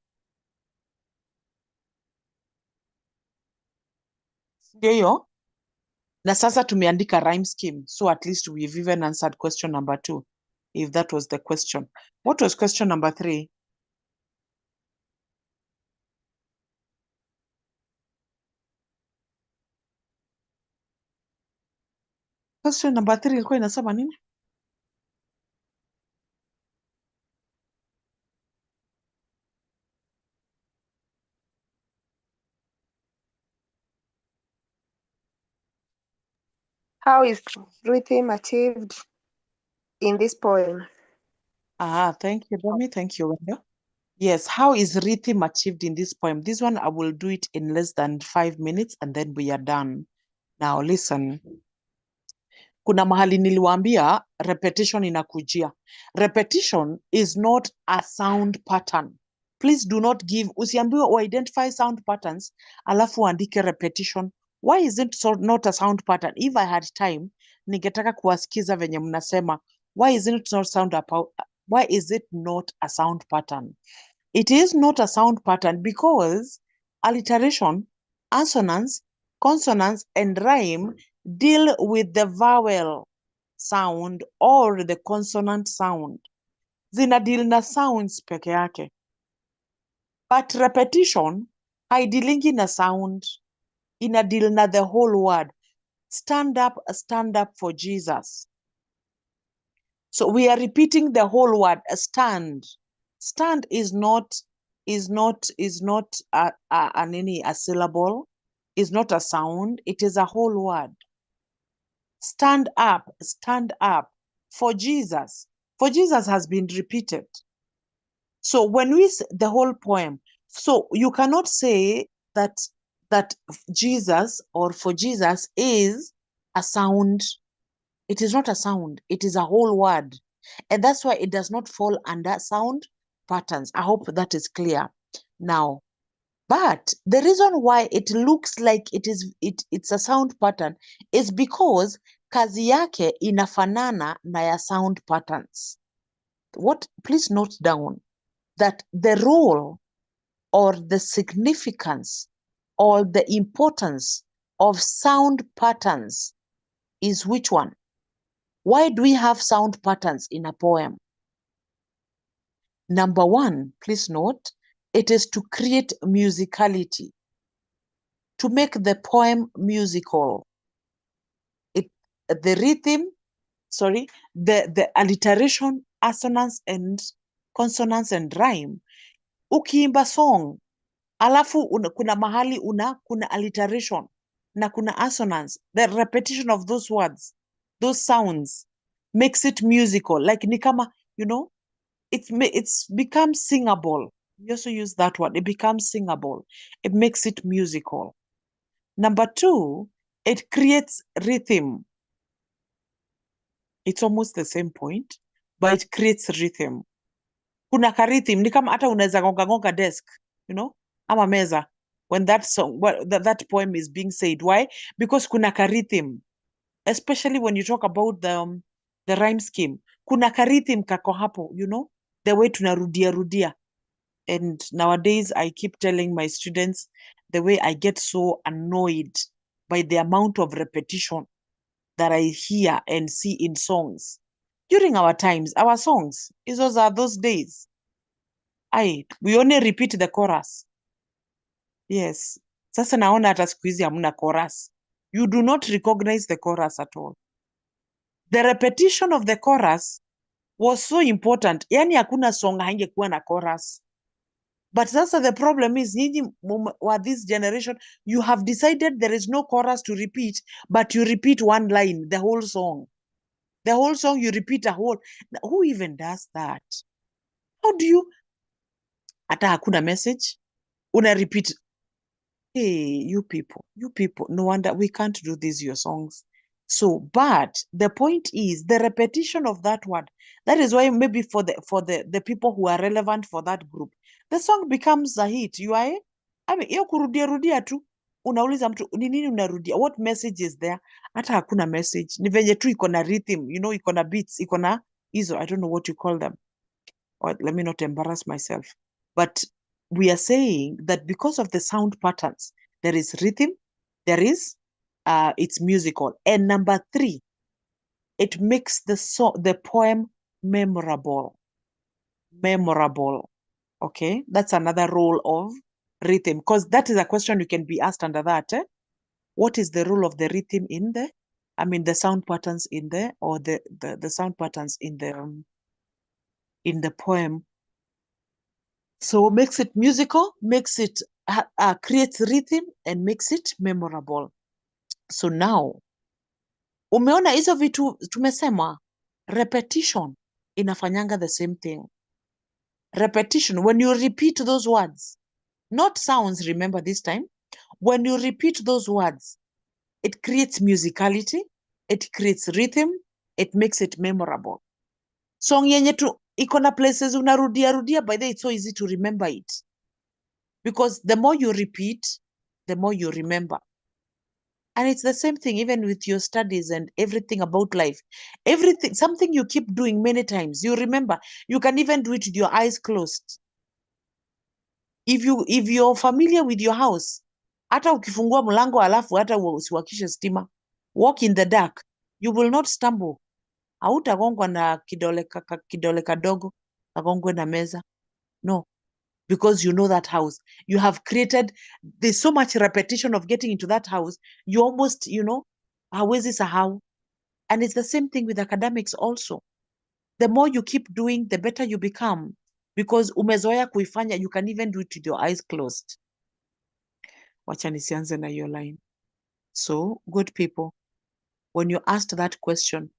Ndio hiyo. Na sasa tumeandika rhyme scheme. So at least we've even answered question number 2. If that was the question. What was question number 3? Question number 3 ilikuwa inasema nini? How is rhythm achieved in this poem? Thank you, Domi. Thank you, Wendo. Yes, how is rhythm achieved in this poem? This one I will do it in less than 5 minutes and then we are done. Now listen. Kuna mahali niliwaambia repetition inakujia. Repetition is not a sound pattern. Please do not give, usiambiwe identify sound patterns, alafu uandike repetition. Why is it not a sound pattern? If I had time, ningetaka kuwasikiza venye mnasema, why is it not a sound pattern? It is not a sound pattern because alliteration, assonance, consonance, and rhyme deal with the vowel sound or the consonant sound. Zina deal na sounds peke yake. But repetition haidilingi na sound. deal na the whole word. Stand up for Jesus. So we are repeating the whole word. Stand. Stand is not a syllable, is not a sound, it is a whole word. Stand up for Jesus. For Jesus has been repeated. So when we say the whole poem, so you cannot say that Jesus or for Jesus is a sound. It is not a sound. It is a whole word. And that's why it does not fall under sound patterns. I hope that is clear now. But the reason why it looks like it's a sound pattern is because kazi yake inafanana na ya sound patterns. Please note down that the role or the significance or the importance of sound patterns is which one? Why do we have sound patterns in a poem? Number one, please note, it is to create musicality, to make the poem musical. The rhythm, the alliteration, assonance and consonance and rhyme. Ukiimba song, alafu kuna mahali kuna alliteration na kuna assonance. The repetition of those words, those sounds makes it musical. Like ni kama, it's becomes singable. We also use that word. It becomes singable. It makes it musical. Number two, it creates rhythm. It's almost the same point, but it creates rhythm. Kuna ka rhythm, ni kama hata unaweza gonga desk, ama meza, when that song, that poem is being said. Why? Because kuna ka rhythm. Especially when you talk about the rhyme scheme. Kuna ka rhythm kako hapo, the way tunarudia. And nowadays, I keep telling my students the way I get so annoyed by the amount of repetition that I hear and see in songs. During our times, our songs, those are those days. We only repeat the chorus. Yes. Sasa naona hata siku hizi hamna chorus. You do not recognize the chorus at all. The repetition of the chorus was so important. Yani hakuna song haingekuwa na chorus. But sasa the problem is, this generation, you have decided there is no chorus to repeat, but you repeat one line, the whole song. The whole song, you repeat a whole. Who even does that? How do you? Hata hakuna message. Una repeat. Hey, you people, no wonder we can't do these your songs. So, but the point is the repetition of that word. That is why maybe for the people who are relevant for that group, the song becomes a hit. Iyo kurudia tu, unauliza mtu, ni nini unarudia? What message is there? Hata hakuna message. Ni venye tu iko na rhythm, iko na beats, iko na hizo, I don't know what you call them. Or let me not embarrass myself. But we are saying that because of the sound patterns, there is rhythm, it's musical. And number three, it makes the poem memorable. Memorable. Okay, that's another role of rhythm, because that is a question you can be asked under that. What is the role of the rhythm in the sound patterns in or the sound patterns in the poem? So makes it musical, makes it creates rhythm and makes it memorable. So now, umeona hizo vitu tumesema, repetition inafanyanga the same thing. Repetition, when you repeat those words, not sounds, remember this time, when you repeat those words, it creates musicality, it creates rhythm, it makes it memorable. Song yenye tu iko na places unarudia, by the way, it's so easy to remember it. Because the more you repeat, the more you remember. And it's the same thing even with your studies and everything about life. Everything, something you keep doing many times, you remember. You can even do it with your eyes closed. If you're familiar with your house, hata ukifungua mlango alafu hata usiwakishe stima, walk in the dark, you will not stumble. Hautagongwa na kidole kadogo, agongwe na meza. No. because you know that house. You have created, there's so much repetition of getting into that house. You almost, hawezi sahau. And it's the same thing with academics also. The more you keep doing, the better you become. Because umezoea kuifanya, you can even do it with your eyes closed. Wacha nisianze na your line. So, good people, when you asked that question,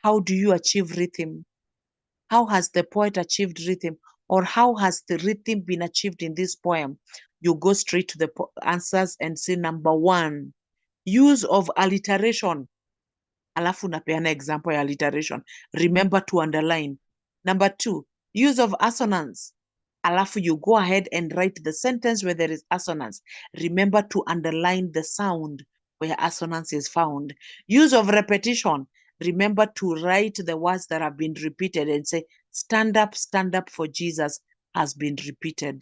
how do you achieve rhythm? How has the poet achieved rhythm? Or how has the rhythm been achieved in this poem? You go straight to the answers and say, number 1, use of alliteration. Alafu napeana example ya alliteration. Remember to underline. Number 2, use of assonance. Alafu you go ahead and write the sentence where there is assonance. Remember to underline the sound where assonance is found. Use of repetition. Remember to write the words that have been repeated and say, stand up for Jesus has been repeated.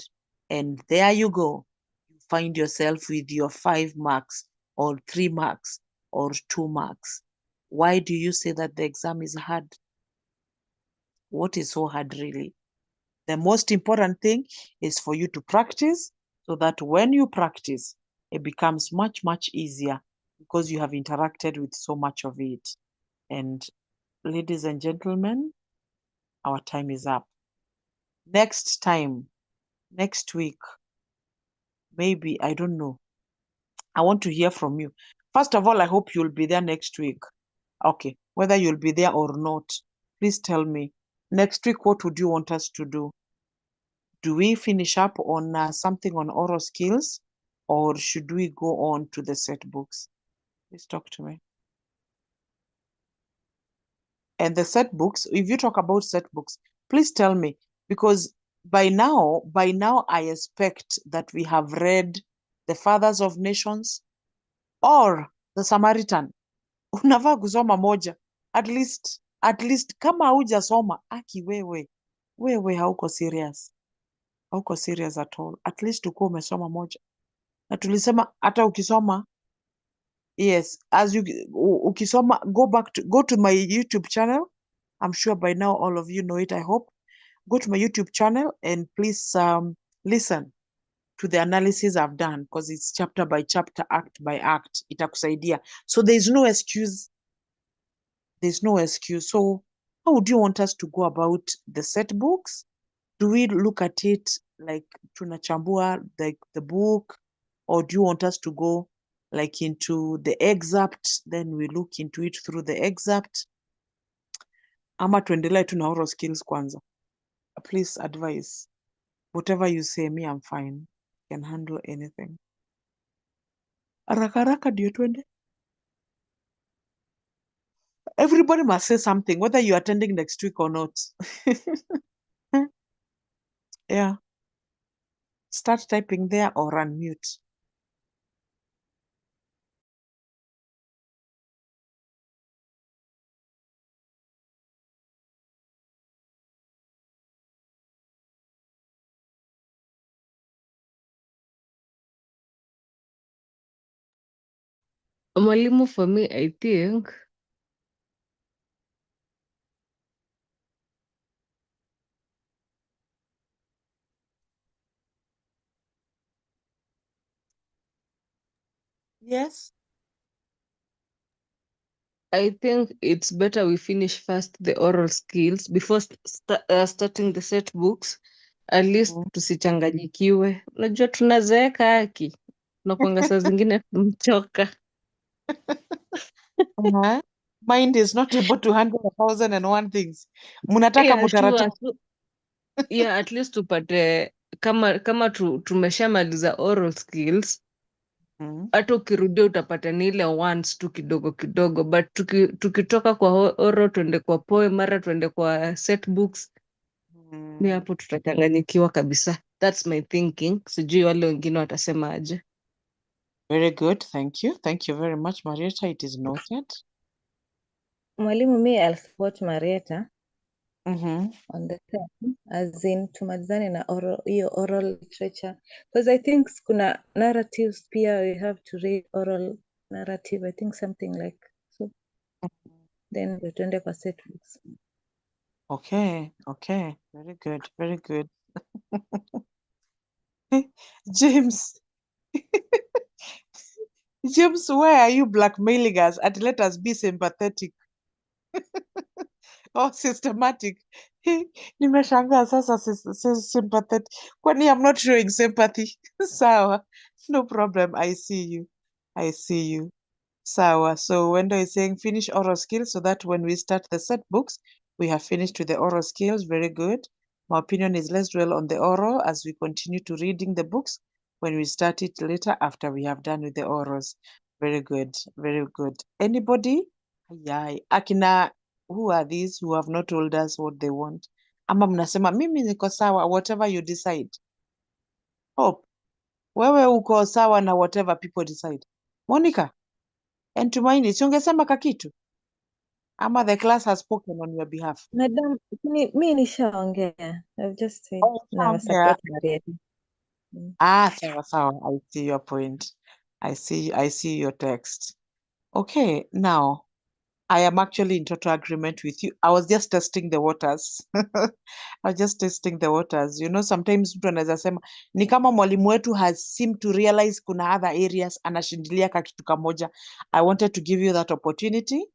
And there you go. You find yourself with your 5 marks or 3 marks or 2 marks. Why do you say that the exam is hard? What is so hard really? The most important thing is for you to practice so that when you practice, it becomes much, much easier because you have interacted with so much of it. And ladies and gentlemen, our time is up. Next time, next week, maybe, I don't know. I want to hear from you. First of all, I hope you'll be there next week. Okay, whether you'll be there or not, please tell me. Next week, what would you want us to do? Do we finish up on something on oral skills, or should we go on to the set books? Please talk to me. And the set books, if you talk about set books, please tell me, because by now, I expect that we have read The Fathers of Nations or The Samaritan. Unafaa kusoma moja. At least kama hujasoma, aki wewe hauko serious. Hauko serious at all. At least ukuwa umesoma moja. Na tulisema hata ukisoma, yes, as you ukisoma, go to my YouTube channel. I'm sure by now all of you know it, I hope. Go to my YouTube channel and please listen to the analysis I've done, because it's chapter by chapter, act by act. Itakusaidia. So there's no excuse. There's no excuse. So how would you want us to go about the set books? Do we look at it like tunachambua the book, or do you want us to go like into the excerpt, then we look into it through the excerpt? Ama tuendelee tu na oral skills kwanza? Please advise. Whatever you say, me, I'm fine. Can handle anything. Haraka haraka ndio twende. Everybody must say something, whether you're attending next week or not. Yeah. Start typing there or unmute. Mwalimu, for me, I think Yes. I think it's better we finish first the oral skills before starting the set books. At least tusichanganyikiwe. Unajua tunazeeka haki. Tunakuanga saa zingine tumechoka. Mind is not able to handle 1,001 things. Munataka mutaratibu. Yeah, at least tupate kama tumeshamaliza oral skills, hata ukirudia utapata ni ile once tu kidogo kidogo, but tukitoka kwa oral tuende kwa poem, mara tuende kwa set books, ni hapo tutachanganyikiwa kabisa. That's my thinking. Sijui wale wengine watasema aje. Very good, thank you. Thank you very much, Marieta. It is noted. Mwalimu, me I'll support Marieta on the term, as in tumalizane na oral literature, because I think kuna narratives pia, we have to read oral narrative, I think something like so. Then tuende kwa set books. Okay, very good, very good. James, James, why are you blackmailing us? And let us be sympathetic or systematic. Nimeshangaa sasa sympathetic. Kwani I'm not showing sympathy. Sawa. No problem. I see you. I see you. Sawa. So Wendo is saying finish oral skills so that when we start the set books, we have finished with the oral skills. Very good. My opinion is let's dwell on the oral as we continue to reading the books when we start it later after we have done with the orals. Very good. Very good. Anybody? Yeah. Akina, who are these who have not told us what they want? Ama mnasema mimi niko sawa, whatever you decide. Hope, wewe uko sawa na whatever people decide. Monica and Tumaini, si ungesema kakitu? Ama the class has spoken on your behalf. Madam, mi nishaongea. I've just said Oh, na yeah. support Marieta. Sawa sawa. I see your point. I see your text. Okay, now I am actually in total agreement with you. I was just testing the waters. I was just testing the waters. You know, sometimes mtu anaweza sema ni kama mwalimu wetu has seemed to realize kuna other areas anashindilia kakitu kamoja. I wanted to give you that opportunity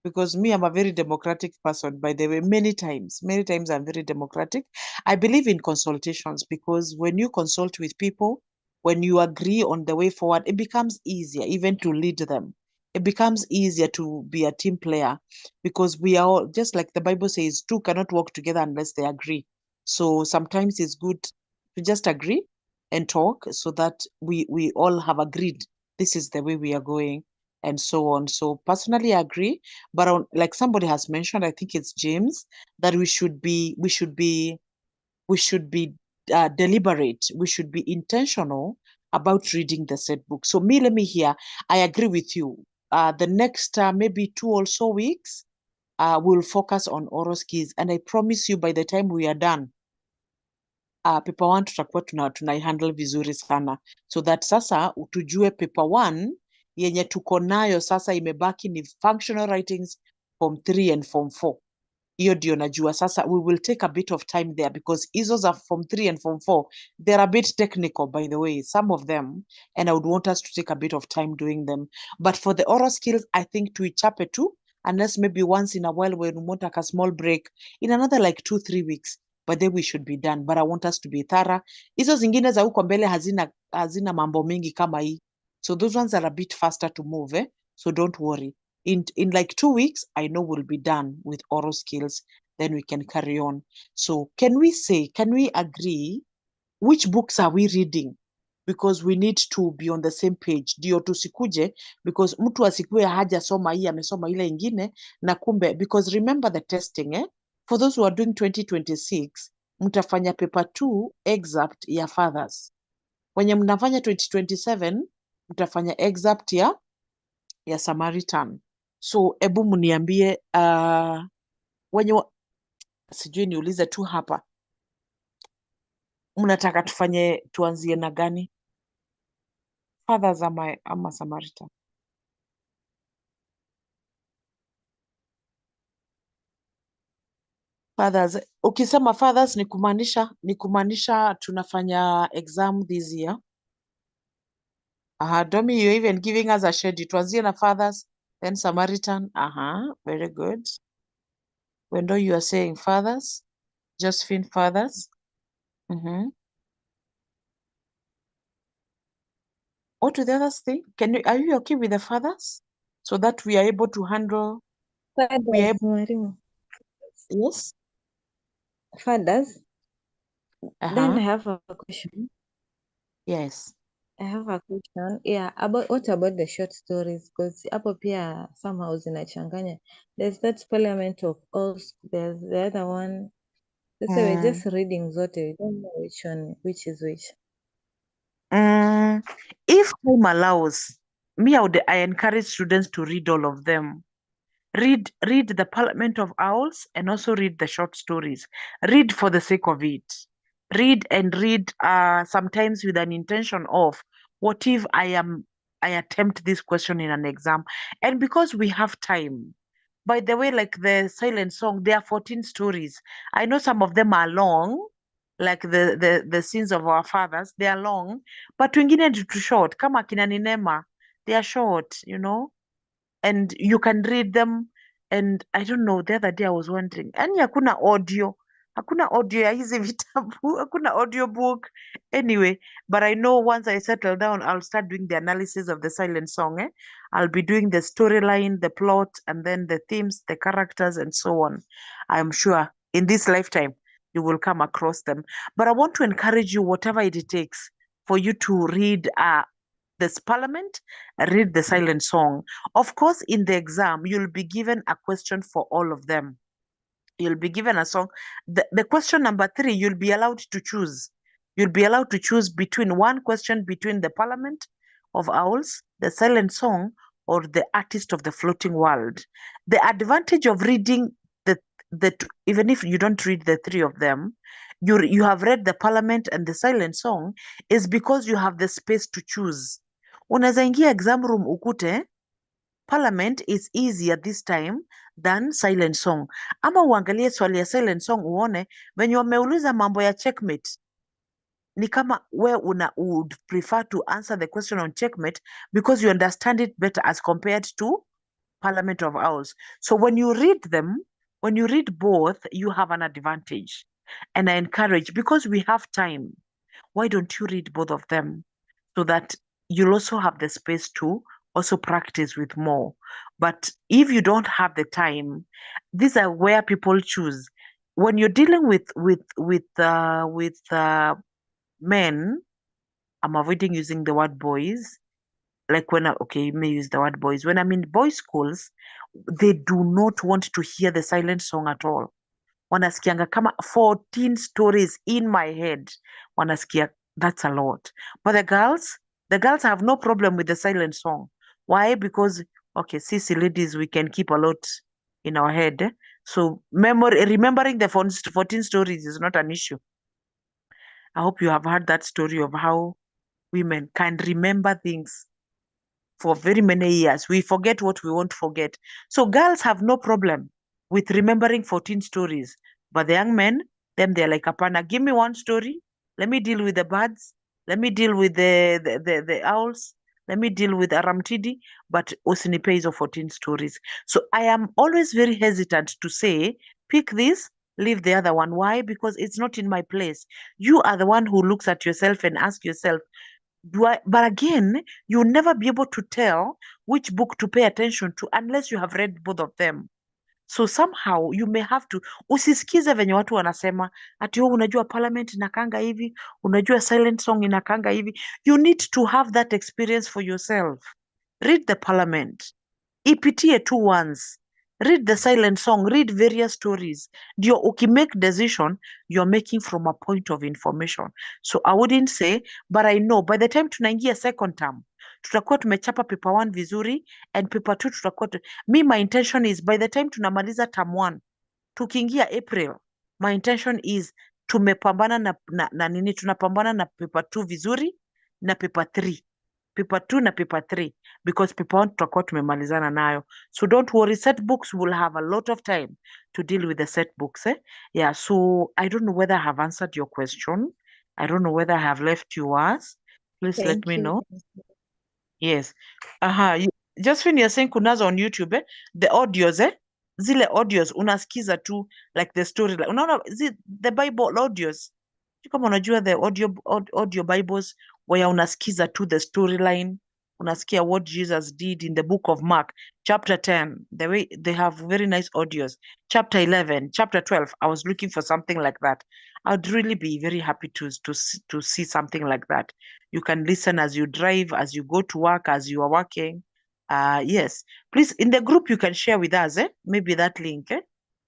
because me, I'm a very democratic person, by the way. Many times I'm very democratic. I believe in consultations because when you consult with people, when you agree on the way forward, it becomes easier even to lead them. It becomes easier to be a team player because we are all, just like the Bible says, two cannot work together unless they agree. So sometimes it's good to just agree and talk so that we all have agreed this is the way we are going and so on. So personally I agree, but like somebody has mentioned, I think it's James, that we should be deliberate. We should be intentional about reading the set book. So let me hear. I agree with you. The next maybe 2 or so weeks, we'll focus on oral skills, and I promise you by the time we are done, paper 1 tutakuwa tunaihandle vizuri sana, so that sasa tujue paper 1 yenye tuko nayo sasa imebaki ni functional writings form 3 and form 4. Hiyo ndio najua sasa. We will take a bit of time there because hizo za form 3 and form 4, they're a bit technical, by the way, some of them, and I would want us to take a bit of time doing them. But for the oral skills, I think tuichape tu, unless maybe once in a while when we want like a small break in another like 2-3 weeks, but then we should be done. But I want us to be thorough. Hizo zingine za huko mbele hazina mambo mingi kama hii, so those ones are a bit faster to move, so don't worry. In like 2 weeks, I know we'll be done with oral skills. Then we can carry on. So can we agree which books are we reading? Because we need to be on the same page. Ndio tusikuje, because mtu asikue hajasoma hii amesoma ile ingine na kumbe, because remember the testing, for those who are doing 2026, mtafanya paper 2 excerpt ya fathers. Wenye mnafanya 2027, mtafanya excerpt ya Samaritan. So ebu mniambie wenye sijui niulize tu hapa, mnataka tuanzie na gani? Fathers ama Samaritan? Fathers. Ukisema fathers ni kumaanisha tunafanya exam this year. Domi, you're even giving us a schedule. Tuanzie na fathers, then Samaritan. Very good. Wendo, you are saying fathers. Josephine, fathers. What do the others think? Are you okay with the fathers? So that we are able to handle. Fathers, mwalimu. Yes. Fathers. Then I have a question. Yes. I have a question. Yeah, what about the short stories? Because hapo pia somehow zinachanganya. There's that Parliament of Oz. There's the other one. So we're just reading zote. We don't know which is which. If time allows, I encourage students to read all of them. Read the Parliament of Owls and also read the short stories. Read for the sake of it. Read sometimes with an intention of, what if I attempt this question in an exam? And because we have time, by the way, like the Silent Song, there are 14 stories. I know some of them are long, like the sins of our fathers, they are long, but wengine ni too short. Kama kina Ninema, they are short, you know, and you can read them. And I don't know, the other day I was wondering, yani hakuna audio ya hizi vitabu, hakuna audio book. Anyway, but I know once I settle down, I'll start doing the analysis of the silent song. I'll be doing the storyline, the plot, and then the themes, the characters, and so on. I'm sure in this lifetime, you will come across them. But I want to encourage you, whatever it takes, for you to read this Parliament, read the silent song. Of course, in the exam, you'll be given a question for all of them. You'll be given a song. The question number 3, you'll be allowed to choose. You'll be allowed to choose between one question between the Parliament of Owls, the silent song, or the Artist of the Floating World. The advantage of reading even if you don't read the 3 of them, you have read the Parliament and the silent song, is because you have the space to choose. Unaweza ingia exam room ukute Parliament is easier this time than silent song, ama uangalie swali ya silent song uone venye wameuliza mambo ya checkmate, ni kama we would prefer to answer the question on checkmate because you understand it better as compared to Parliament of Owls. So when you read them, when you read both, you have an advantage. And I encourage, because we have time, why don't you read both of them so that you'll also have the space to also practice with more. But if you don't have the time, these are where people choose. When you're dealing with men, I'm avoiding using the word boys. Like when you may use the word boys. When I'm in boys' schools, they do not want to hear the silent song at all. Wanasikianga kama 14 stories in my head. Wanasikia, that's a lot. But the girls have no problem with the silent song. Why? Because, sissy ladies, we can keep a lot in our head. So remembering the 14 stories is not an issue. I hope you have heard that story of how women can remember things for very many years. We forget what we won't forget. So girls have no problem with remembering 14 stories. But the young men, them, they're like, apana, give me one story. Let me deal with the birds. Let me deal with the owls. Let me deal with Aramtidi. But usinipe hizo 14 stories. So I am always very hesitant to say, pick this, leave the other one. Why? Because it's not in my place. You are the one who looks at yourself and asks yourself, but again, you'll never be able to tell which book to pay attention to unless you have read both of them. So somehow you may have to, usisikize venye watu wanasema ati unajua Parliament inakanga hivi, unajua silent song inakanga hivi. You need to have that experience for yourself. Read the Parliament, ipitie tu once. Read the silent song, read various stories. Ndio ukimake decision, you're making from a point of information. So I wouldn't say, but I know by the time tunaingia second term, tutakuwa tumechapa paper 1 vizuri and paper 2 tutakuwa my intention is by the time tunamaliza term 1, tukiingia April, my intention is tumepambana na nini, tunapambana na paper 2 vizuri na paper 3. Paper 2 na paper 3, because paper 1 tutakuwa tumemalizana nayo. So don't worry, set books will have a lot of time to deal with the set books. Yeah, so I don't know whether I have answered your question. I don't know whether I have left you worse. Please let me know. Yes. Just when you're saying kunazo on YouTube, the audios, zile audios unasikiza tu, like the story, like, unaona the Bible audios. Kama unajua the audio Bibles where unasikiza tu the storyline, unasikia what Jesus did in the book of Mark, chapter 10, the way they have very nice audios. Chapter 11, chapter 12, I was looking for something like that. I'd really be very happy to see something like that. You can listen as you drive, as you go to work, as you are working. Yes, please, in the group, you can share with us, maybe that link.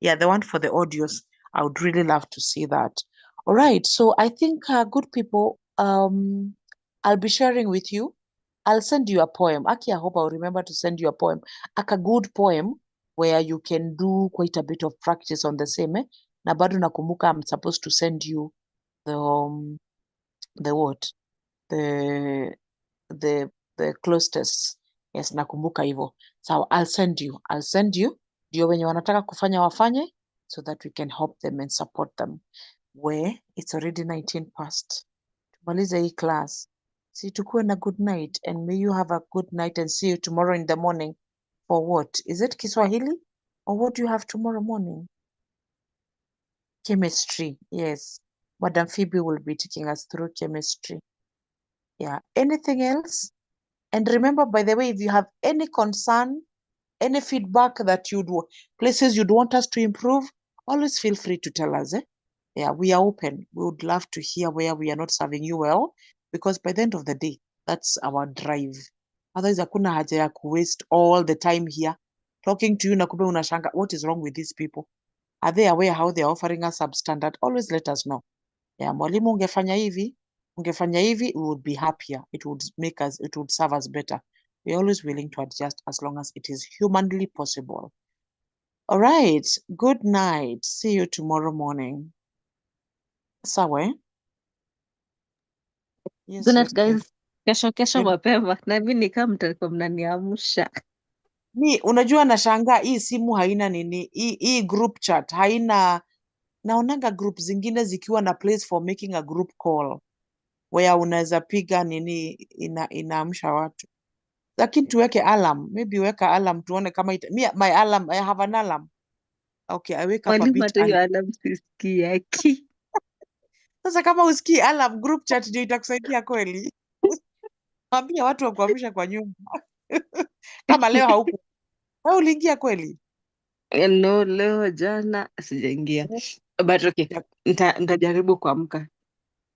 Yeah, the one for the audios. I would really love to see that. All right, so I think, good people, I'll be sharing with you. I'll send you a poem. Aki, I hope I'll remember to send you a poem. A good poem where you can do quite a bit of practice on the same. Na bado nakumbuka, I'm supposed to send you the what? The close tests. Yes, nakumbuka hivyo. So I'll send you. Ndio wenye wanataka kufanya wafanye, so that we can help them and support them. it's already 19 past. Tumalize hii class. See, tukue na good night, and may you have a good night and see you tomorrow in the morning. For what? Is it Kiswahili? Or what do you have tomorrow morning? Chemistry, yes. Madam Phoebe will be taking us through chemistry. Yeah. Anything else? And remember, by the way, if you have any concern, any feedback that places you'd want us to improve, always feel free to tell us. Yeah, we are open. We would love to hear where we are not serving you well, because by the end of the day, that's our drive. Otherwise, hakuna haja ya waste all the time here talking to you na kumbe unashanga, what is wrong with these people? Are they aware how they are offering us substandard? Always let us know. Yeah, mwalimu ungefanya hivi, we would be happier. It would serve us better. We're always willing to adjust as long as it is humanly possible. All right. Good night. See you tomorrow morning. Sawa? Yes, Good night, Rosemary. guys. Kesho Good. mapema na mimi ni kama mtakuwa mnaniamsha. Unajua nashangaa hii simu haina nini, hii group chat haina, naonanga group zingine zikiwa na place for making a group call where unaweza piga nini, inaamsha watu. Lakini tuweke alarm, maybe weka alarm tuone kama my alarm, I have an alarm. Okay, I wake up a Mwalimu bit hata hiyo early. alarm sisikii yaki. Sasa kama usikii alarm, group chat ndio itakusaidia kweli. Mwambie watu wakuamsha kwa nyumba. Kama leo wewe uliingia kweli? No, leo jana sijaingia. But okay, nitajaribu kuamka.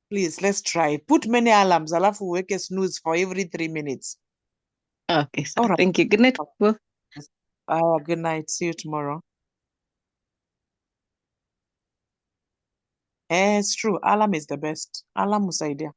Please, let's try. Put many alarms, alafu uweke snooze for every 3 minutes. Okay, so All right. thank you. Good night. Good night. See you tomorrow. It's true. Alarm is the best. Alarm husaidia.